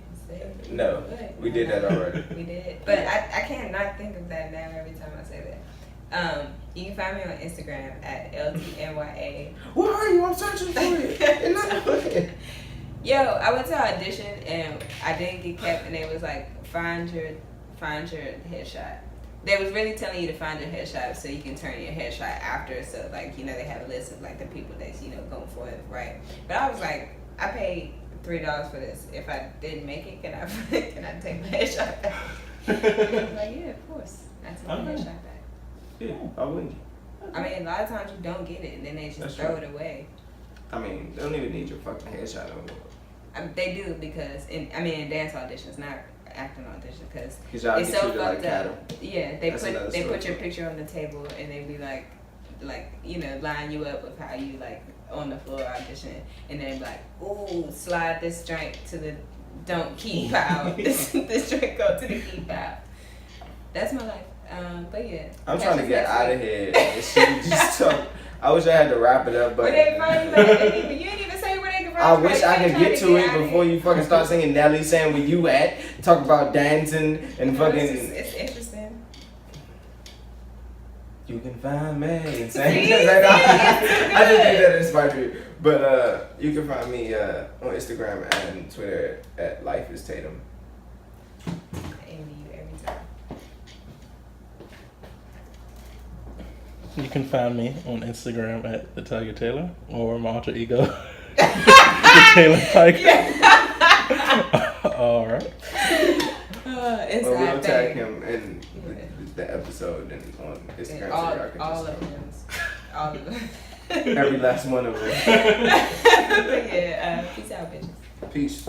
S1: No, we did that already.
S2: We did, but I can't not think of that now every time I say that. You can find me on Instagram at LTNYA.
S1: Where are you? I'm searching for it.
S2: Yo, I went to an audition and I didn't get kept, and it was like find your headshot. They was really telling you to find your headshot so you can turn your headshot after. So like, you know, they have a list of like the people that's, you know, going for it, right? But I was like, I paid $3 for this. If I didn't make it, can I take my headshot back? I was like, yeah, of course. I took my headshot back.
S1: Yeah, why wouldn't you?
S2: I mean, a lot of times you don't get it, and then they just throw it away.
S1: I mean, they don't even need your fucking headshot no more.
S2: They do because in dance auditions, not acting auditions, because
S1: y'all
S2: it's
S1: get
S2: so
S1: treated like
S2: fucked
S1: cattle.
S2: up. Yeah, they
S1: That's
S2: put your picture on the table, and they be like, you know, line you up with how you like on the floor audition, and then like, ooh, slide this drink to the don't keep pile. this drink go to the keep pile. That's my life. But yeah.
S1: I'm trying to get out of here. And she just talk. I wish I had to wrap it up, but
S2: where they find you? You didn't even say where they can find
S1: I
S2: you.
S1: wish I could get to it before you fucking start singing Nelly, saying where you at, talk about dancing and fucking.
S2: It's interesting.
S1: You can find me and saying I just think that inspired me. But you can find me on Instagram and Twitter at Life is Tatum.
S2: Envy you every time.
S4: You can find me on Instagram at the Tiger Taylor or my alter ego, the Taylor Tiger. All right.
S1: We'll tag him in the episode and on Instagram.
S2: All of them. All of them.
S1: Every last one of them.
S2: But yeah, peace out, bitches.
S1: Peace.